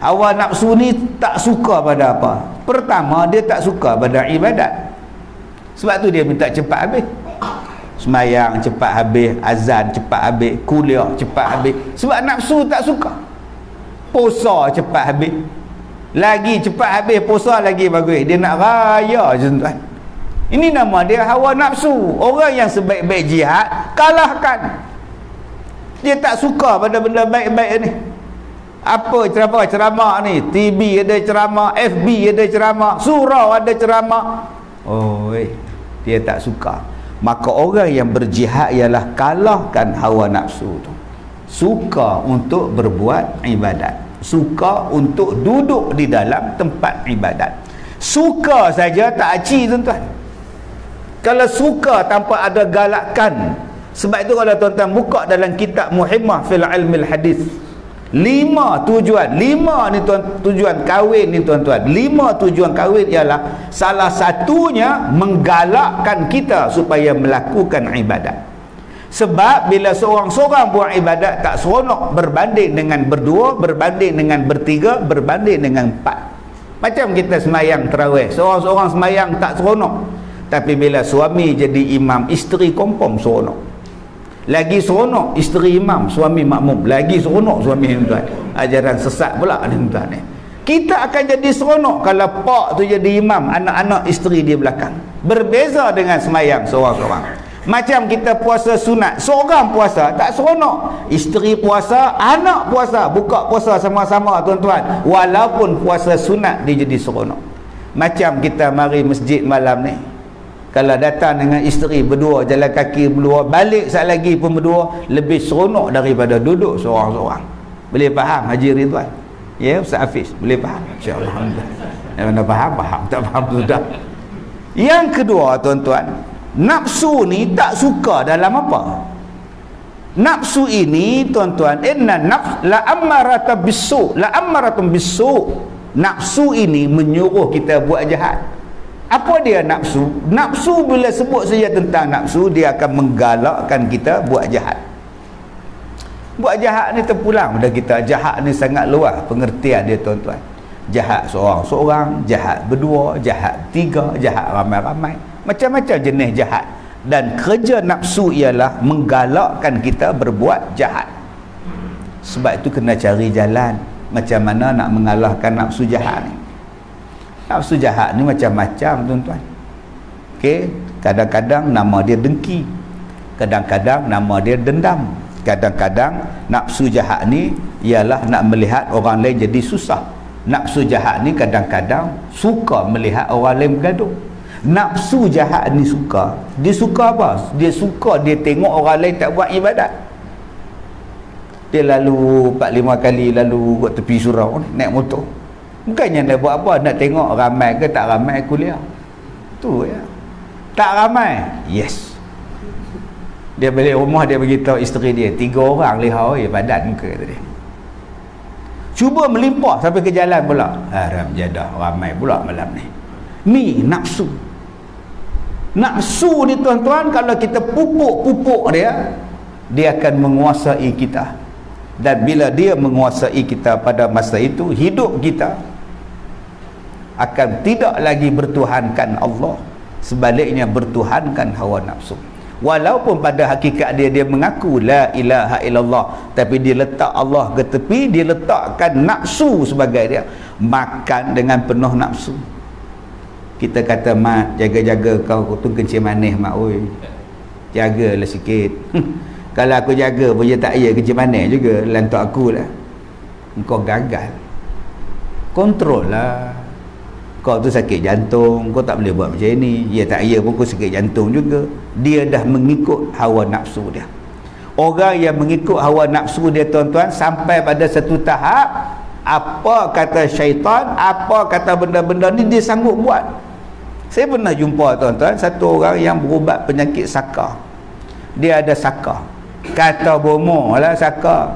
Hawa nafsu ni tak suka pada apa? Pertama, dia tak suka pada ibadat. Sebab tu dia minta cepat habis. Semayang cepat habis, azan cepat habis, kuliah cepat habis. Sebab nafsu tak suka. Puasa cepat habis, lagi cepat habis puasa lagi bagus. Dia nak raya je tuan. Ini nama dia hawa nafsu. Orang yang sebaik-baik jihad, kalahkan. Dia tak suka pada benda baik-baik ni. Apa ceramah ni? TV ada ceramah, FB ada ceramah, surau ada ceramah. Dia tak suka. Maka orang yang berjihad ialah kalahkan hawa nafsu tu. Suka untuk berbuat ibadat, suka untuk duduk di dalam tempat ibadat. Suka saja tak aci tuan-tuan. Kalau suka tanpa ada galakan. Sebab itu kalau tuan-tuan buka dalam kitab Muhimmah fil Ilmil Hadis, 5 tujuan, 5 ni tujuan kahwin ni tuan-tuan. 5 tujuan kahwin ialah salah satunya menggalakkan kita supaya melakukan ibadat. Sebab bila seorang-seorang buat ibadat tak seronok berbanding dengan berdua, berbanding dengan bertiga, berbanding dengan 4. Macam kita semayang tarawih, seorang-seorang semayang tak seronok. Tapi bila suami jadi imam, isteri kompom seronok. Lagi seronok isteri imam, suami makmum. Lagi seronok suami tuan. Ajaran sesat pula tuan ni. Kita akan jadi seronok kalau pak tu jadi imam, anak-anak isteri dia belakang. Berbeza dengan semayang seorang-seorang. Macam kita puasa sunat, seorang puasa tak seronok, isteri puasa, anak puasa, buka puasa sama-sama tuan-tuan, walaupun puasa sunat dia jadi seronok. Macam kita mari masjid malam ni, kalau datang dengan isteri berdua, jalan kaki berdua, balik sekali lagi pun berdua, lebih seronok daripada duduk seorang-seorang. Boleh faham Haji Ridwan? Ya, Ustaz Hafiz boleh faham? InsyaAllah. Yang mana faham, faham. Tak faham sudah. Yang kedua tuan-tuan, nafsu ni tak suka dalam apa? Nafsu ini tuan-tuan, inna nafs la ammarata bisu, la ammaratun bisu. Nafsu ini menyuruh kita buat jahat. Apa dia nafsu? Nafsu bila sebut saja tentang nafsu, dia akan menggalakkan kita buat jahat. Buat jahat ni terpulang pada kita. Jahat ni sangat luas pengertian dia tuan-tuan. Jahat seorang-seorang, jahat berdua, jahat tiga, jahat ramai-ramai, macam-macam jenis jahat. Dan kerja nafsu ialah menggalakkan kita berbuat jahat. Sebab itu kena cari jalan macam mana nak mengalahkan nafsu jahat ni. Nafsu jahat ni macam-macam tuan-tuan. Okey, kadang-kadang nama dia dengki, kadang-kadang nama dia dendam, kadang-kadang nafsu jahat ni ialah nak melihat orang lain jadi susah. Nafsu jahat ni kadang-kadang suka melihat orang lain bergaduh. Nafsu jahat ni suka, dia suka apa? Dia suka dia tengok orang lain tak buat ibadat. Dia lalu 4-5 kali lalu kat tepi surau ni, naik motor. Bukannya dia buat apa, nak tengok ramai ke tak ramai kuliah. Tu ya. Tak ramai, yes. Dia balik rumah, dia beritahu isteri dia, 3 orang lihau padat muka tadi. Cuba melimpah sampai ke jalan pula. Haram jadah, ramai pula malam ni. Ni nafsu. Nafsu ni tuan-tuan, kalau kita pupuk dia, dia akan menguasai kita. Dan bila dia menguasai kita pada masa itu, hidup kita akan tidak lagi bertuhankan Allah, sebaliknya bertuhankan hawa nafsu. Walaupun pada hakikat dia mengaku la ilaha illallah, tapi dia letak Allah ke tepi, dia letakkan nafsu sebagai dia. Makan dengan penuh nafsu. Kita kata, mat, jaga-jaga kau tu kencing manis mak oi. Jagalah sikit. Kalau aku jaga pun dia tak ya kencing manis juga, lantak aku lah. Kau gagal. Kontrol lah. Kau tu sakit jantung, kau tak boleh buat macam ni. Ya tak ya pun kau sakit jantung juga. Dia dah mengikut hawa nafsu dia. Orang yang mengikut hawa nafsu dia tuan-tuan, sampai pada satu tahap, apa kata syaitan, apa kata benda-benda ni dia sanggup buat. Saya pernah jumpa tuan-tuan satu orang yang berubat penyakit saka. Dia ada saka. Kata bomo lah saka.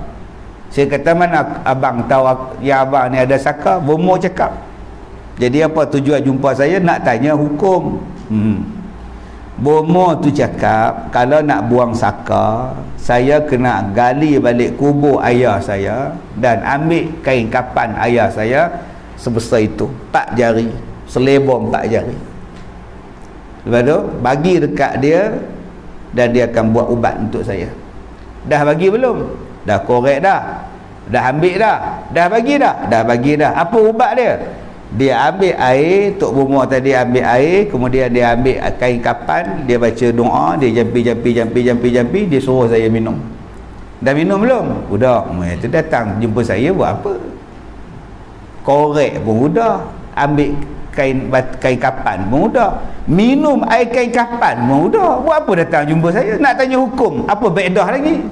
Saya kata, mana abang tahu yang abang ni ada saka? Bomo cakap. Jadi apa tujuan jumpa saya? Nak tanya hukum. Bomo tu cakap, kalau nak buang saka, saya kena gali balik kubur ayah saya dan ambil kain kapan ayah saya sebesar itu, 4 jari, selebor 4 jari. Lepas tu bagi dekat dia dan dia akan buat ubat untuk saya. Dah bagi belum? Dah korek dah. Dah ambil dah. Dah bagi dah. Dah bagi dah. Apa ubat dia? Dia ambil air, Tok Bomo tadi ambil air, kemudian dia ambil kain kapan, dia baca doa, dia jampi, dia suruh saya minum. Dah minum belum? Udah. Itu datang jumpa saya buat apa? Korek pun udah, ambil kain kapan pun udah, minum air kain kapan pun udah. Buat apa datang jumpa saya? Nak tanya hukum, apa bedah lagi?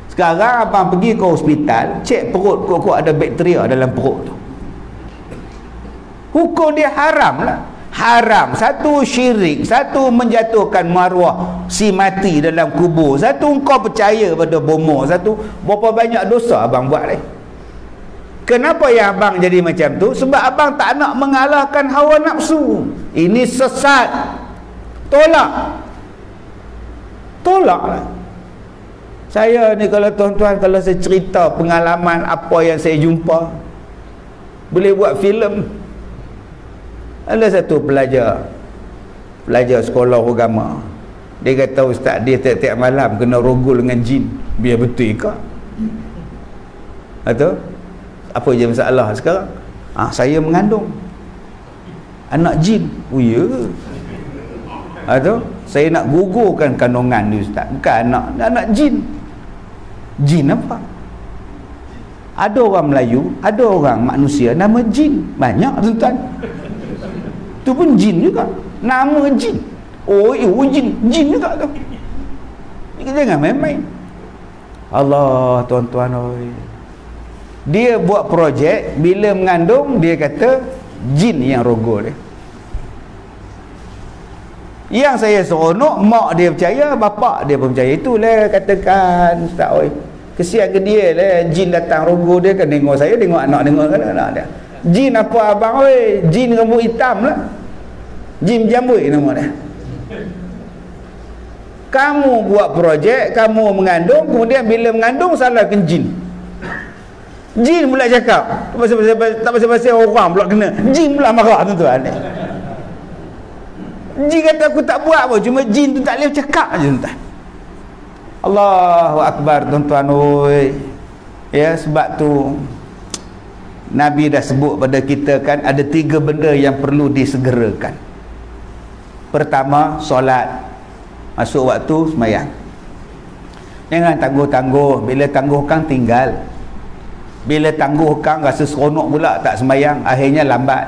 Sekarang abang pergi ke hospital, cek perut, kok ada bakteria dalam perut tu. Hukum dia haram lah. Haram. Satu syirik, satu menjatuhkan maruah si mati dalam kubur, satu kau percaya pada bomo, satu berapa banyak dosa abang buat ni. Kenapa yang abang jadi macam tu? Sebab abang tak nak mengalahkan hawa nafsu. Ini sesat. Tolak. Tolaklah. Saya ni kalau tuan-tuan, kalau saya cerita pengalaman apa yang saya jumpa, boleh buat filem. Ada satu pelajar sekolah agama, dia kata, ustaz, dia tiap-tiap malam kena rogol dengan jin. Biar betul ke? Atau apa je masalah sekarang? Saya mengandung anak jin. Oh ya. Atau saya nak gugurkan kandungan ni ustaz. Bukan anak jin. Jin apa? Ada orang Melayu, ada orang manusia nama jin. Banyak tuan-tuan. Tu pun jin juga. Nama jin. Oh, jin. Jin juga tu. Jangan main-main. Allah, tuan-tuan oi. Dia buat projek, bila mengandung dia kata jin yang rogol dia. Yang saya seronok, mak dia percaya, bapak dia pun percaya. Itulah katakan ustaz oi. Kesian ke dia lah, jin datang rogo dia kan, tengok saya, tengok anak, tengok anak dia. Jin apa abang oi? Jin rambut hitam lah. Jin jambui nama dia. Kamu buat projek, kamu mengandung, kemudian bila mengandung salahkan jin. Jin pula cakap, tak pasal-pasal orang pula kena. Jin pula marah tuan-tuan. Jin kata aku tak buat apa, cuma jin tu tak boleh cakap je tuan. Allahu Akbar tuan-tuan oi. Ya, sebab tu Nabi dah sebut pada kita kan, ada 3 benda yang perlu disegerakan. Pertama, solat. Masuk waktu sembahyang. Jangan tangguh-tangguh. Bila tangguhkan tinggal. Bila tangguhkan rasa seronok pula tak sembahyang, akhirnya lambat.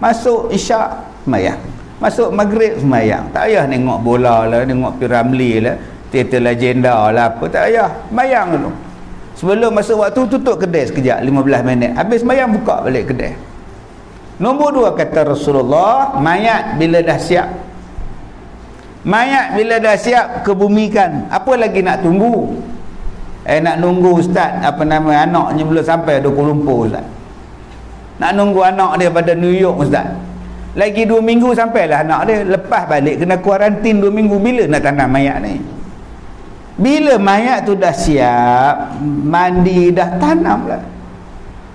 Masuk isyak sembahyang. Masuk maghrib sembahyang. Tak payah tengok bola lah, tengok Piramli lah, teater legenda lah apa, tak payah. Sembahyang dulu. Sebelum masuk waktu tutup kedai sekejap 15 minit. Habis sembahyang buka balik kedai. Nombor 2 kata Rasulullah, mayat bila dah siap. Mayat bila dah siap kebumikan. Apa lagi nak tunggu? Nak nunggu ustaz apa nama anaknya belum sampai Kuala Lumpur ustaz. Nak nunggu anak dia pada New York ustaz. Lagi 2 minggu sampailah anak dia. Lepas balik kena kuarantin 2 minggu. Bila nak tanam mayat ni? Bila mayat tu dah siap, mandi dah tanam lah.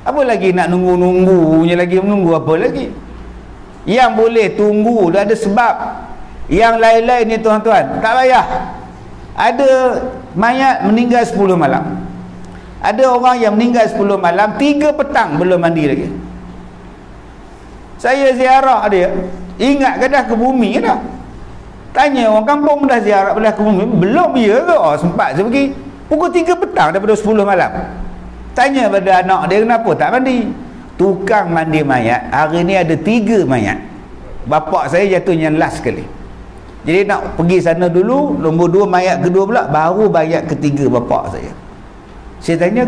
Apa lagi nak nunggu-nunggunya lagi, menunggu apa lagi? Yang boleh tunggu dah ada sebab. Yang lain-lain ni tuan-tuan, tak payah. Ada mayat meninggal 10 malam. Ada orang yang meninggal 10 malam, 3 petang belum mandi lagi. Saya ziarah dia, ingat ke dah ke bumi dah? Tanya orang kampung, dah ziarah dah ke bumi? Belum ya ke? Oh, sempat saya pergi pukul 3 petang daripada 10 malam. Tanya pada anak dia, kenapa tak mandi? Tukang mandi mayat hari ni ada 3 mayat. Bapak saya jatuhnya last sekali. Jadi nak pergi sana dulu, nombor 2 mayat kedua pula, baru mayat ketiga bapak saya. Saya tanya,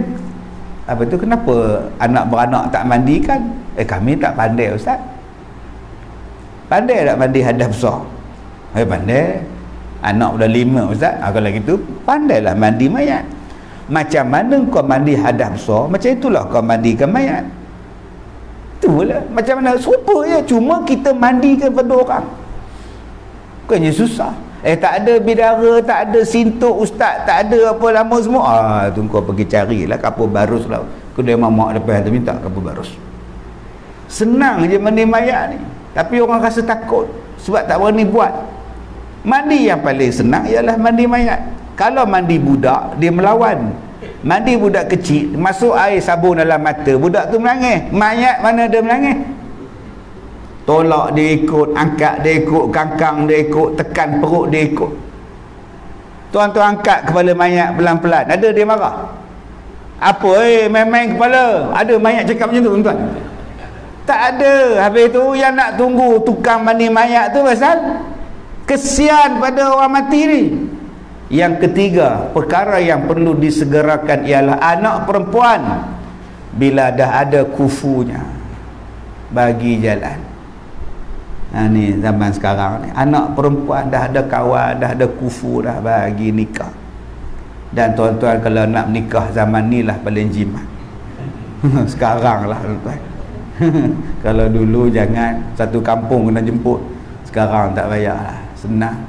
apa tu, kenapa anak beranak tak mandikan? Kami tak pandai ustaz. Pandai tak mandi hadas besar? Pandai. Anak dah 5 ustaz. Kalau gitu pandailah mandi mayat. Macam mana kau mandi hadas besar, macam itulah kau mandikan mayat. Itulah macam mana, serupa je, cuma kita mandikan pada orang. Bukannya susah. Tak ada bidara, tak ada sintuk ustaz, tak ada apa lama semua. Tu kau pergi carilah kapur barus lah. Kedai mamak depan tu minta kapur barus. Senang je mandi mayat ni. Tapi orang rasa takut sebab tak berani buat. Mandi yang paling senang ialah mandi mayat. Kalau mandi budak, dia melawan. Mandi budak kecil, masuk air sabun dalam mata, budak tu menangis. Mayat mana dia menangis? Tolak dia ikut, angkat dia ikut, kangkang dia ikut, tekan perut dia ikut. Tuan-tuan angkat kepala mayat pelan-pelan, ada dia marah? Apa main-main kepala? Ada mayat cakap macam tu tuan-tuan? Tak ada. Habis tu yang nak tunggu tukang mandi mayat tu pasal kesian pada orang mati ni. Yang ketiga, perkara yang perlu disegerakan ialah anak perempuan bila dah ada kufunya, bagi jalan. Ni zaman sekarang ni, anak perempuan dah ada kawan, dah ada kufu, dah bagi nikah. Dan tuan-tuan kalau nak nikah zaman ni lah paling jimat. Sekarang lah tuan-tuan. Kalau dulu jangan, satu kampung kena jemput. Sekarang tak payah lah, senang.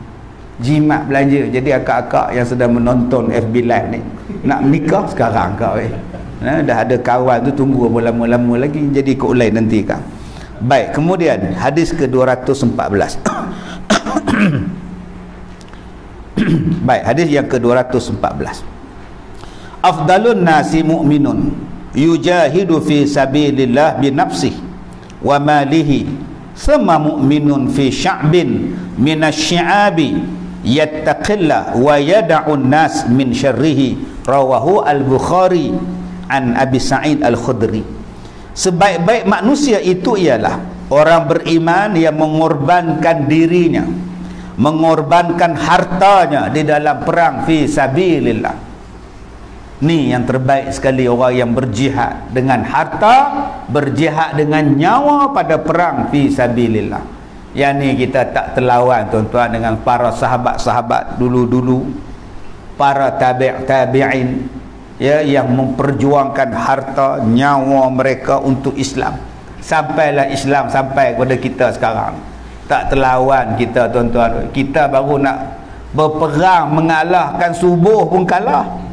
Jimat belanja. Jadi akak-akak yang sedang menonton FB Live ni, nak menikah sekarang kau dah ada kawan tu, tunggu lama-lama lagi, jadi ikut lain nanti kau. Baik, kemudian hadis ke-214. Baik, hadis yang ke-214. Afdalun nasi mu'minun yujahidu fi sabilillah bi nafsihi wa malihi thumma mu'minun fi sya'bin minasy-syi'abi yattaqillah wa yada'un nas min syarrihi, rawahu al-Bukhari an Abi Sa'id al-Khudri. Sebaik-baik manusia itu ialah orang beriman yang mengorbankan dirinya, mengorbankan hartanya di dalam perang fi sabilillah. Ni yang terbaik sekali, orang yang berjihad dengan harta, berjihad dengan nyawa pada perang fi sabilillah. Yang ni kita tak terlawan tuan-tuan dengan para sahabat-sahabat dulu-dulu, para tabi'in, ya, yang memperjuangkan harta, nyawa mereka untuk Islam. Sampailah Islam sampai kepada kita sekarang. Tak terlawan kita tuan-tuan. Kita baru nak berperang mengalahkan subuh pun kalah.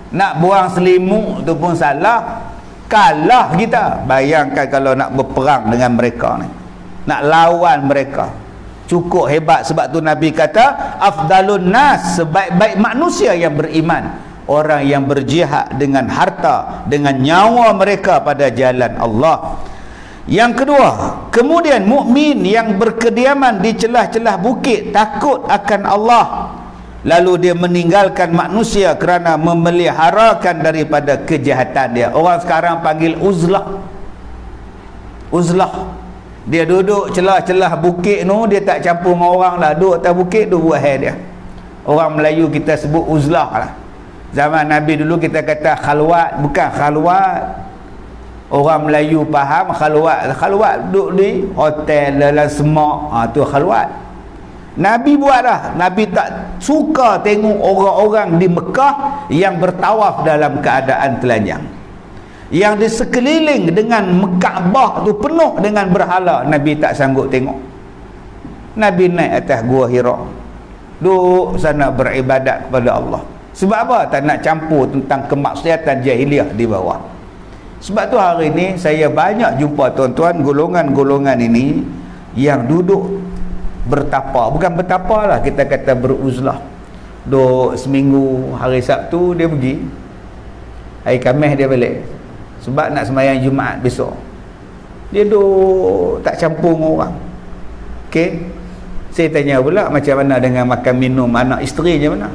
Nak buang selimut tu pun salah, kalah kita. Bayangkan kalau nak berperang dengan mereka ni, nak lawan mereka. Cukup hebat. Sebab tu Nabi kata afdalun nas, sebaik-baik manusia yang beriman, orang yang berjihad dengan harta, dengan nyawa mereka pada jalan Allah. Yang kedua, kemudian mukmin yang berkediaman di celah-celah bukit, takut akan Allah, lalu dia meninggalkan manusia kerana memeliharakan daripada kejahatan dia. Orang sekarang panggil uzlah. Uzlah. Dia duduk celah-celah bukit tu, dia tak campur dengan orang lah. Duduk atas bukit tu buat hal dia. Orang Melayu kita sebut uzlah lah. Zaman Nabi dulu kita kata khalwat, bukan khalwat. Orang Melayu faham khalwat. Khalwat duduk di hotel dalam semak, tu khalwat. Nabi buat dah. Nabi tak suka tengok orang-orang di Mekah yang bertawaf dalam keadaan telanjang, yang di sekeliling dengan Kaabah tu penuh dengan berhala. Nabi tak sanggup tengok. Nabi naik atas Gua Hira, duduk sana beribadat kepada Allah. Sebab apa? Tak nak campur tentang kemaksiatan jahiliah di bawah. Sebab tu hari ni saya banyak jumpa tuan-tuan golongan-golongan ini yang duduk bertapa. Bukan bertapa lah, kita kata beruzlah. Duduk seminggu, hari Sabtu dia pergi, hari Khamis dia balik, sebab nak sembahyang Jumaat besok. Dia duduk tak campur dengan orang. Okey, saya tanya pula macam mana dengan makan minum anak isteri je mana?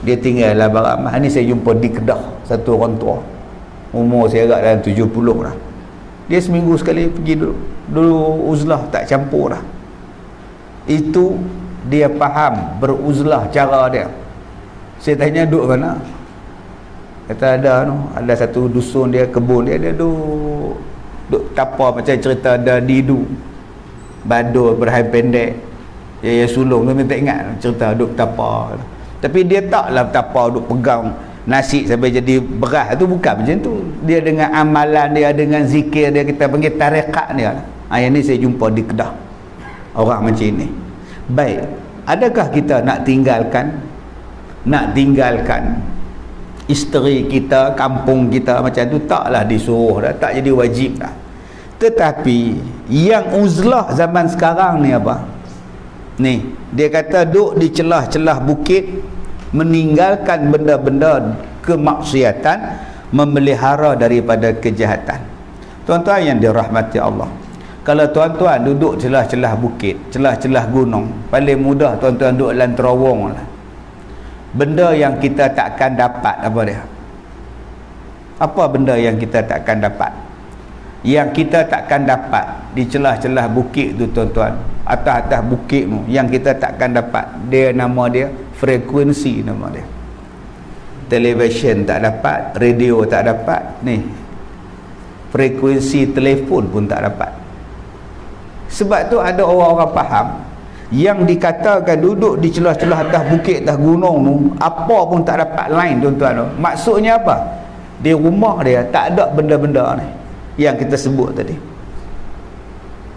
Dia tinggal lah baramah. Ni saya jumpa di Kedah, satu orang tua, umur saya agak dalam 70 lah. Dia seminggu sekali pergi dulu uzlah, tak campur dah. Itu dia faham beruzlah cara dia. Saya tanya duduk mana? Kata ada satu dusun dia, kebun dia duduk tapa macam cerita ada didu Badur berhai pendek, ya sulung tu tak ingat cerita duduk tapa. Tapi dia taklah tapa duduk pegang nasi sampai jadi beras tu, bukan macam tu. Dia dengan amalan dia, dengan zikir dia, kita panggil tarekat dia. Yang ni saya jumpa di Kedah orang macam ni. Baik, adakah kita nak tinggalkan isteri kita, kampung kita macam tu? Taklah disuruh dah, tak jadi wajib dah. Tetapi yang uzlah zaman sekarang ni apa? Ni dia kata duduk di celah-celah bukit, meninggalkan benda-benda kemaksiatan, memelihara daripada kejahatan. Tuan-tuan yang dirahmati Allah, kalau tuan-tuan duduk celah-celah bukit, celah-celah gunung, paling mudah tuan-tuan duduk dalam terowong lah. Benda yang kita takkan dapat, apa dia? Apa benda yang kita takkan dapat? Yang kita takkan dapat di celah-celah bukit tu tuan-tuan, atas-atas bukit tu, yang kita takkan dapat, dia nama dia frekuensi, nama dia. Televisyen tak dapat, radio tak dapat, ni frekuensi telefon pun tak dapat. Sebab tu ada orang-orang faham yang dikatakan duduk di celah-celah atas bukit, atas gunung tu, apa pun tak dapat lain tuan-tuan. Maksudnya apa? Di rumah dia tak ada benda-benda ni yang kita sebut tadi.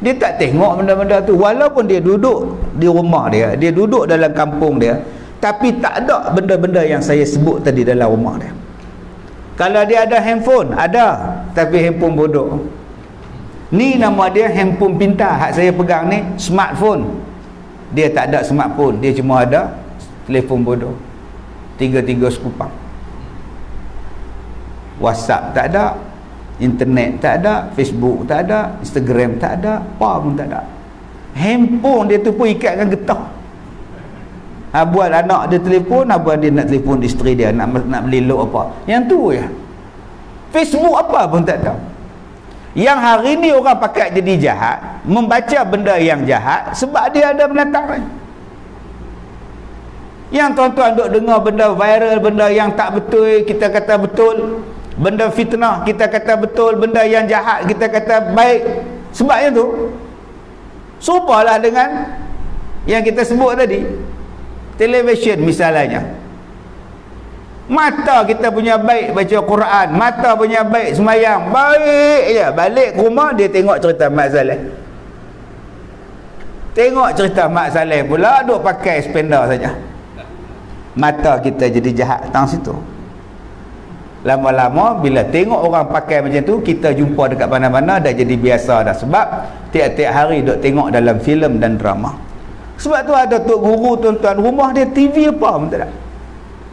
Dia tak tengok benda-benda tu, walaupun dia duduk di rumah dia, dia duduk dalam kampung dia, tapi tak ada benda-benda yang saya sebut tadi dalam rumah dia. Kalau dia ada handphone, ada, tapi handphone bodoh. Ni nama dia handphone pintar. Hak saya pegang ni smartphone. Dia tak ada smartphone, dia cuma ada telefon bodoh, 3 sekupang. WhatsApp tak ada, Internet tak ada, Facebook tak ada, Instagram tak ada, apa pun tak ada. Handphone dia tu pun ikatkan getah. Buat anak dia telefon, buat dia nak telefon isteri dia, nak beli lok apa. Yang tu ya. Facebook apa pun tak ada. Yang hari ni orang pakai jadi jahat, membaca benda yang jahat sebab dia ada binatang lain. Yang tuan-tuan duk dengar benda viral, benda yang tak betul, kita kata betul. Benda fitnah, kita kata betul. Benda yang jahat, kita kata baik. Sebabnya tu, serupalah dengan yang kita sebut tadi. Television misalnya. Mata kita punya baik baca Quran, mata punya baik semayang, baik je. Balik ke rumah, dia tengok cerita Mak Saleh. Tengok cerita Mak Saleh pula, duk pakai spender saja. Mata kita jadi jahat tang situ. Lama-lama bila tengok orang pakai macam tu, kita jumpa dekat mana-mana, dah jadi biasa dah. Sebab tiap-tiap hari duk tengok dalam filem dan drama. Sebab tu ada tok guru, tuan-tuan, rumah dia TV apa pun tak ada.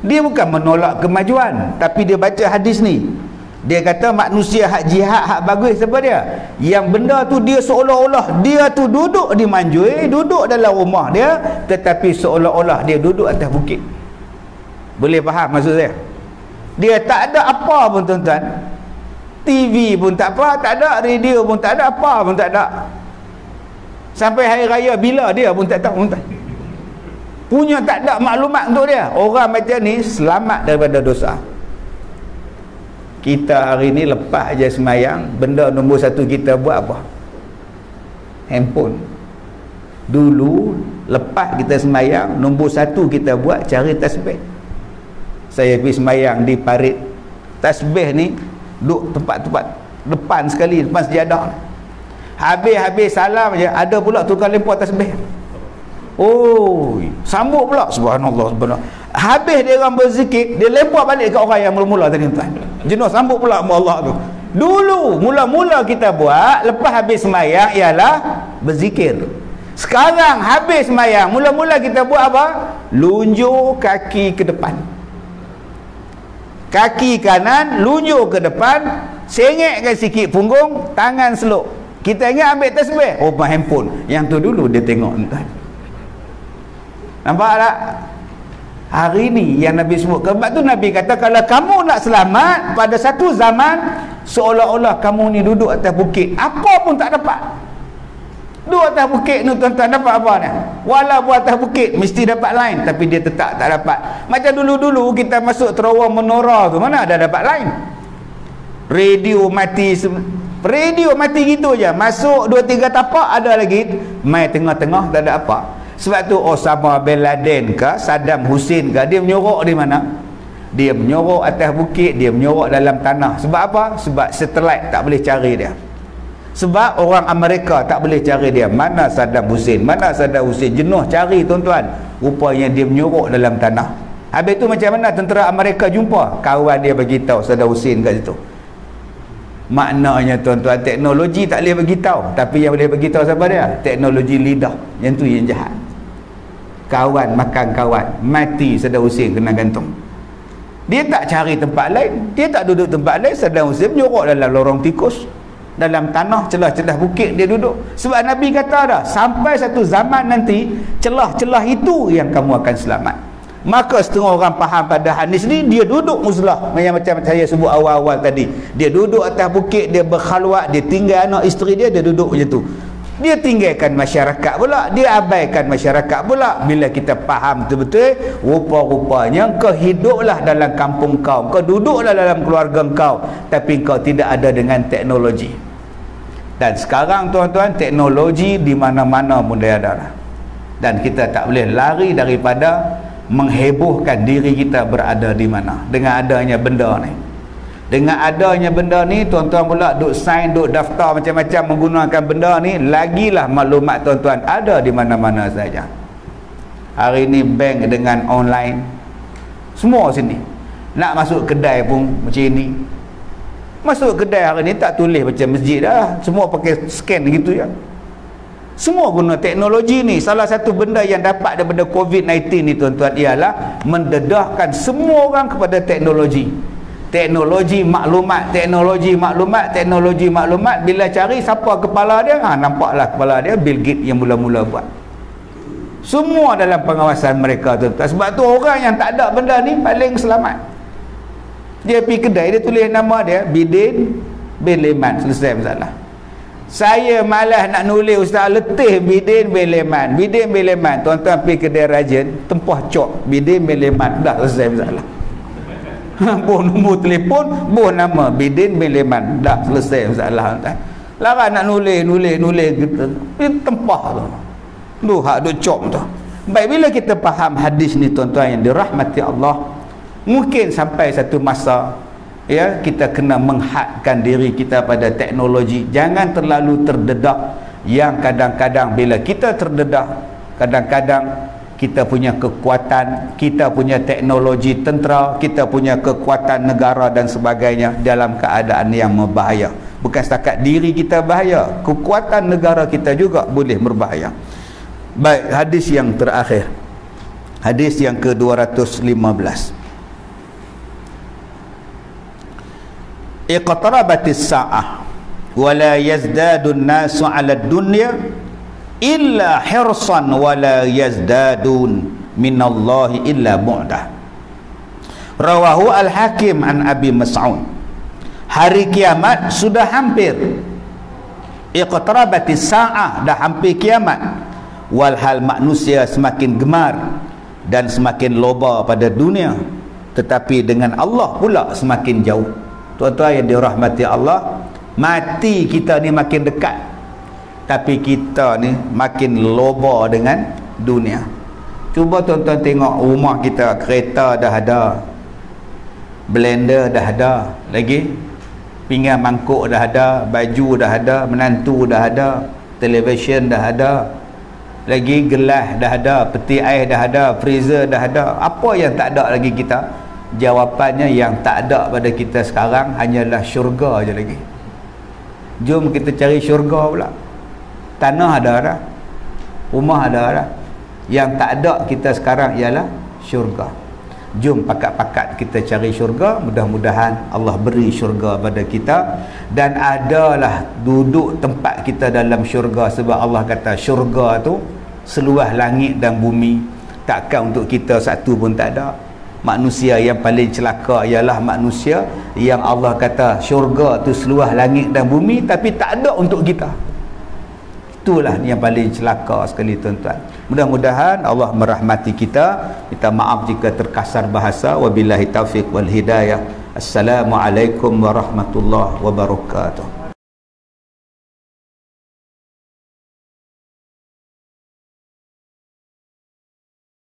Dia bukan menolak kemajuan, tapi dia baca hadis ni. Dia kata manusia hak jihad, hak bagus siapa dia? Yang benda tu dia seolah-olah dia tu duduk di Manjui, duduk dalam rumah dia, tetapi seolah-olah dia duduk atas bukit. Boleh faham maksud saya? Dia tak ada apa pun, tuan-tuan. TV pun tak apa, tak ada. Radio pun tak ada, apa pun tak ada. Sampai hari raya bila dia pun tak tahu, tuan-tuan. Punya tak ada maklumat untuk dia. Orang macam ni selamat daripada dosa. Kita hari ni lepas je semayang, benda nombor satu kita buat apa? Handphone. Dulu lepas kita semayang, nombor satu kita buat cari tasbih. Saya pergi semayang di parit, tasbih ni duduk tempat-tempat depan sekali, depan sejadah. Habis salam je, ada pula tukar lempar tasbih. Oh, sambut pula, subhanallah, subhanallah. Habis dia orang berzikir, dia lempar balik ke orang yang mula-mula tadi, tuan. Jenuh sambut pula sama Allah tu. Dulu mula-mula kita buat lepas habis semayang ialah berzikir. Sekarang habis semayang, mula-mula kita buat apa? Lunjuk kaki ke depan, kaki kanan lunjuk ke depan, sengekkan sikit punggung, tangan seluk. Kita ingat ambil tasbih, oh handphone. Yang tu dulu dia tengok, tuan. Nampak tak? Hari ni yang Nabi sebut. Sebab tu Nabi kata, kalau kamu nak selamat pada satu zaman, seolah-olah kamu ni duduk atas bukit, apa pun tak dapat. Duduk atas bukit ni, tuan-tuan, dapat apa ni? Walaupun atas bukit mesti dapat lain, tapi dia tetap tak dapat. Macam dulu-dulu kita masuk terowong menora tu, mana ada dapat lain? Radio mati gitu je. Masuk 2-3 tapak ada lagi, mai tengah-tengah tak ada apa. Sebab tu Osama bin Laden ke Saddam Hussein ke, dia menyorok di mana? Dia menyorok atas bukit, dia menyorok dalam tanah. Sebab apa? Sebab satelit tak boleh cari dia. Sebab orang Amerika tak boleh cari dia. Mana Saddam Hussein? Mana Saddam Hussein? Jenuh cari, tuan-tuan. Rupanya dia menyorok dalam tanah. Habis tu macam mana tentera Amerika jumpa? Kawan dia bagi tahu Saddam Hussein kat situ. Maknanya, tuan-tuan, teknologi tak boleh bagi tahu, tapi yang boleh bagi tahu siapa dia? Teknologi lidah. Yang tu yang jahat. Kawan makan kawan, mati Saddam Hussein kena gantung. Dia tak cari tempat lain, dia tak duduk tempat lain. Saddam Hussein menyorok dalam lorong tikus, dalam tanah, celah-celah bukit dia duduk. Sebab Nabi kata dah, sampai satu zaman nanti, celah-celah itu yang kamu akan selamat. Maka setengah orang faham pada hadis ni, dia duduk muslah macam saya sebut awal-awal tadi. Dia duduk atas bukit, dia berkhalwat, dia tinggal anak isteri dia, dia duduk macam tu. Dia tinggalkan masyarakat pula, dia abaikan masyarakat pula. Bila kita faham betul-betul, rupa-rupanya kau hiduplah dalam kampung kau, kau duduklah dalam keluarga kau, tapi kau tidak ada dengan teknologi. Dan sekarang, tuan-tuan, teknologi di mana-mana pun dia ada. Dan kita tak boleh lari daripada menghebohkan diri kita berada di mana dengan adanya benda ni. Dengan adanya benda ni, tuan-tuan pula duk sign, duk daftar macam-macam menggunakan benda ni, lagilah maklumat, tuan-tuan, ada di mana-mana saja. Hari ni bank dengan online, semua sini. Nak masuk kedai pun macam ni. Masuk kedai hari ni tak tulis macam masjid dah, semua pakai scan gitu ya. Semua guna teknologi ni. Salah satu benda yang dapat daripada COVID-19 ni, tuan-tuan, ialah mendedahkan semua orang kepada teknologi. teknologi maklumat, bila cari siapa kepala dia, nampaklah kepala dia Bill Gates yang mula-mula buat. Semua dalam pengawasan mereka tu. Sebab tu orang yang tak ada benda ni paling selamat. Dia pergi kedai, dia tulis nama dia Bidin bin Leman, selesai masalah. Saya malas nak nulis, ustaz, letih Bidin bin Leman. Tuan-tuan pergi kedai rajin, tempah cok Bidin bin Leman, dah selesai masalah. Boh nombor telefon, boh nama Bidin bin Leman, dah selesai masalah. Larang nak nulis gitu. Tempah tu. Tu hak duk cop tu. Baik, bila kita faham hadis ni tuan-tuan yang dirahmati Allah, mungkin sampai satu masa ya kita kena menghadkan diri kita pada teknologi. Jangan terlalu terdedah, yang kadang-kadang bila kita terdedah, kadang-kadang kita punya kekuatan, kita punya teknologi tentera, kita punya kekuatan negara dan sebagainya dalam keadaan yang berbahaya. Bukan setakat diri kita bahaya, kekuatan negara kita juga boleh berbahaya. Baik, hadis yang terakhir, hadis yang ke-215. Iqtarabatis sa'ah wa la yazdadu an-nasu 'ala ad-dunya illa hirsan wa la yazdadun minallahi illa bu'dah. Rawahu al-Hakim an Abi Mas'ud. Hari kiamat sudah hampir. Iqtarabatis sa'ah, dah hampir kiamat. Walhal manusia semakin gemar dan semakin loba pada dunia, tetapi dengan Allah pula semakin jauh. Tuan-tuan yang dirahmati Allah, mati kita ni makin dekat, tapi kita ni makin loba dengan dunia. Cuba tuan-tuan tengok rumah kita, kereta dah ada, blender dah ada, lagi pinggan mangkuk dah ada, baju dah ada, menantu dah ada, televisyen dah ada, lagi gelas dah ada, peti air dah ada, freezer dah ada. Apa yang tak ada lagi kita? Jawapannya yang tak ada pada kita sekarang hanyalah syurga je lagi. Jom kita cari syurga pula. Tanah ada dah, rumah ada dah. Yang tak ada kita sekarang ialah syurga. Jom pakat-pakat kita cari syurga. Mudah-mudahan Allah beri syurga pada kita, dan adalah duduk tempat kita dalam syurga. Sebab Allah kata syurga tu seluas langit dan bumi, takkan untuk kita satu pun tak ada. Manusia yang paling celaka ialah manusia yang Allah kata syurga tu seluas langit dan bumi tapi tak ada untuk kita. Itulah yang paling celaka sekali tuan-tuan. Mudah-mudahan Allah merahmati kita. Minta maaf jika terkasar bahasa. Wabillahi taufiq wal hidayah. Assalamualaikum warahmatullahi wabarakatuh.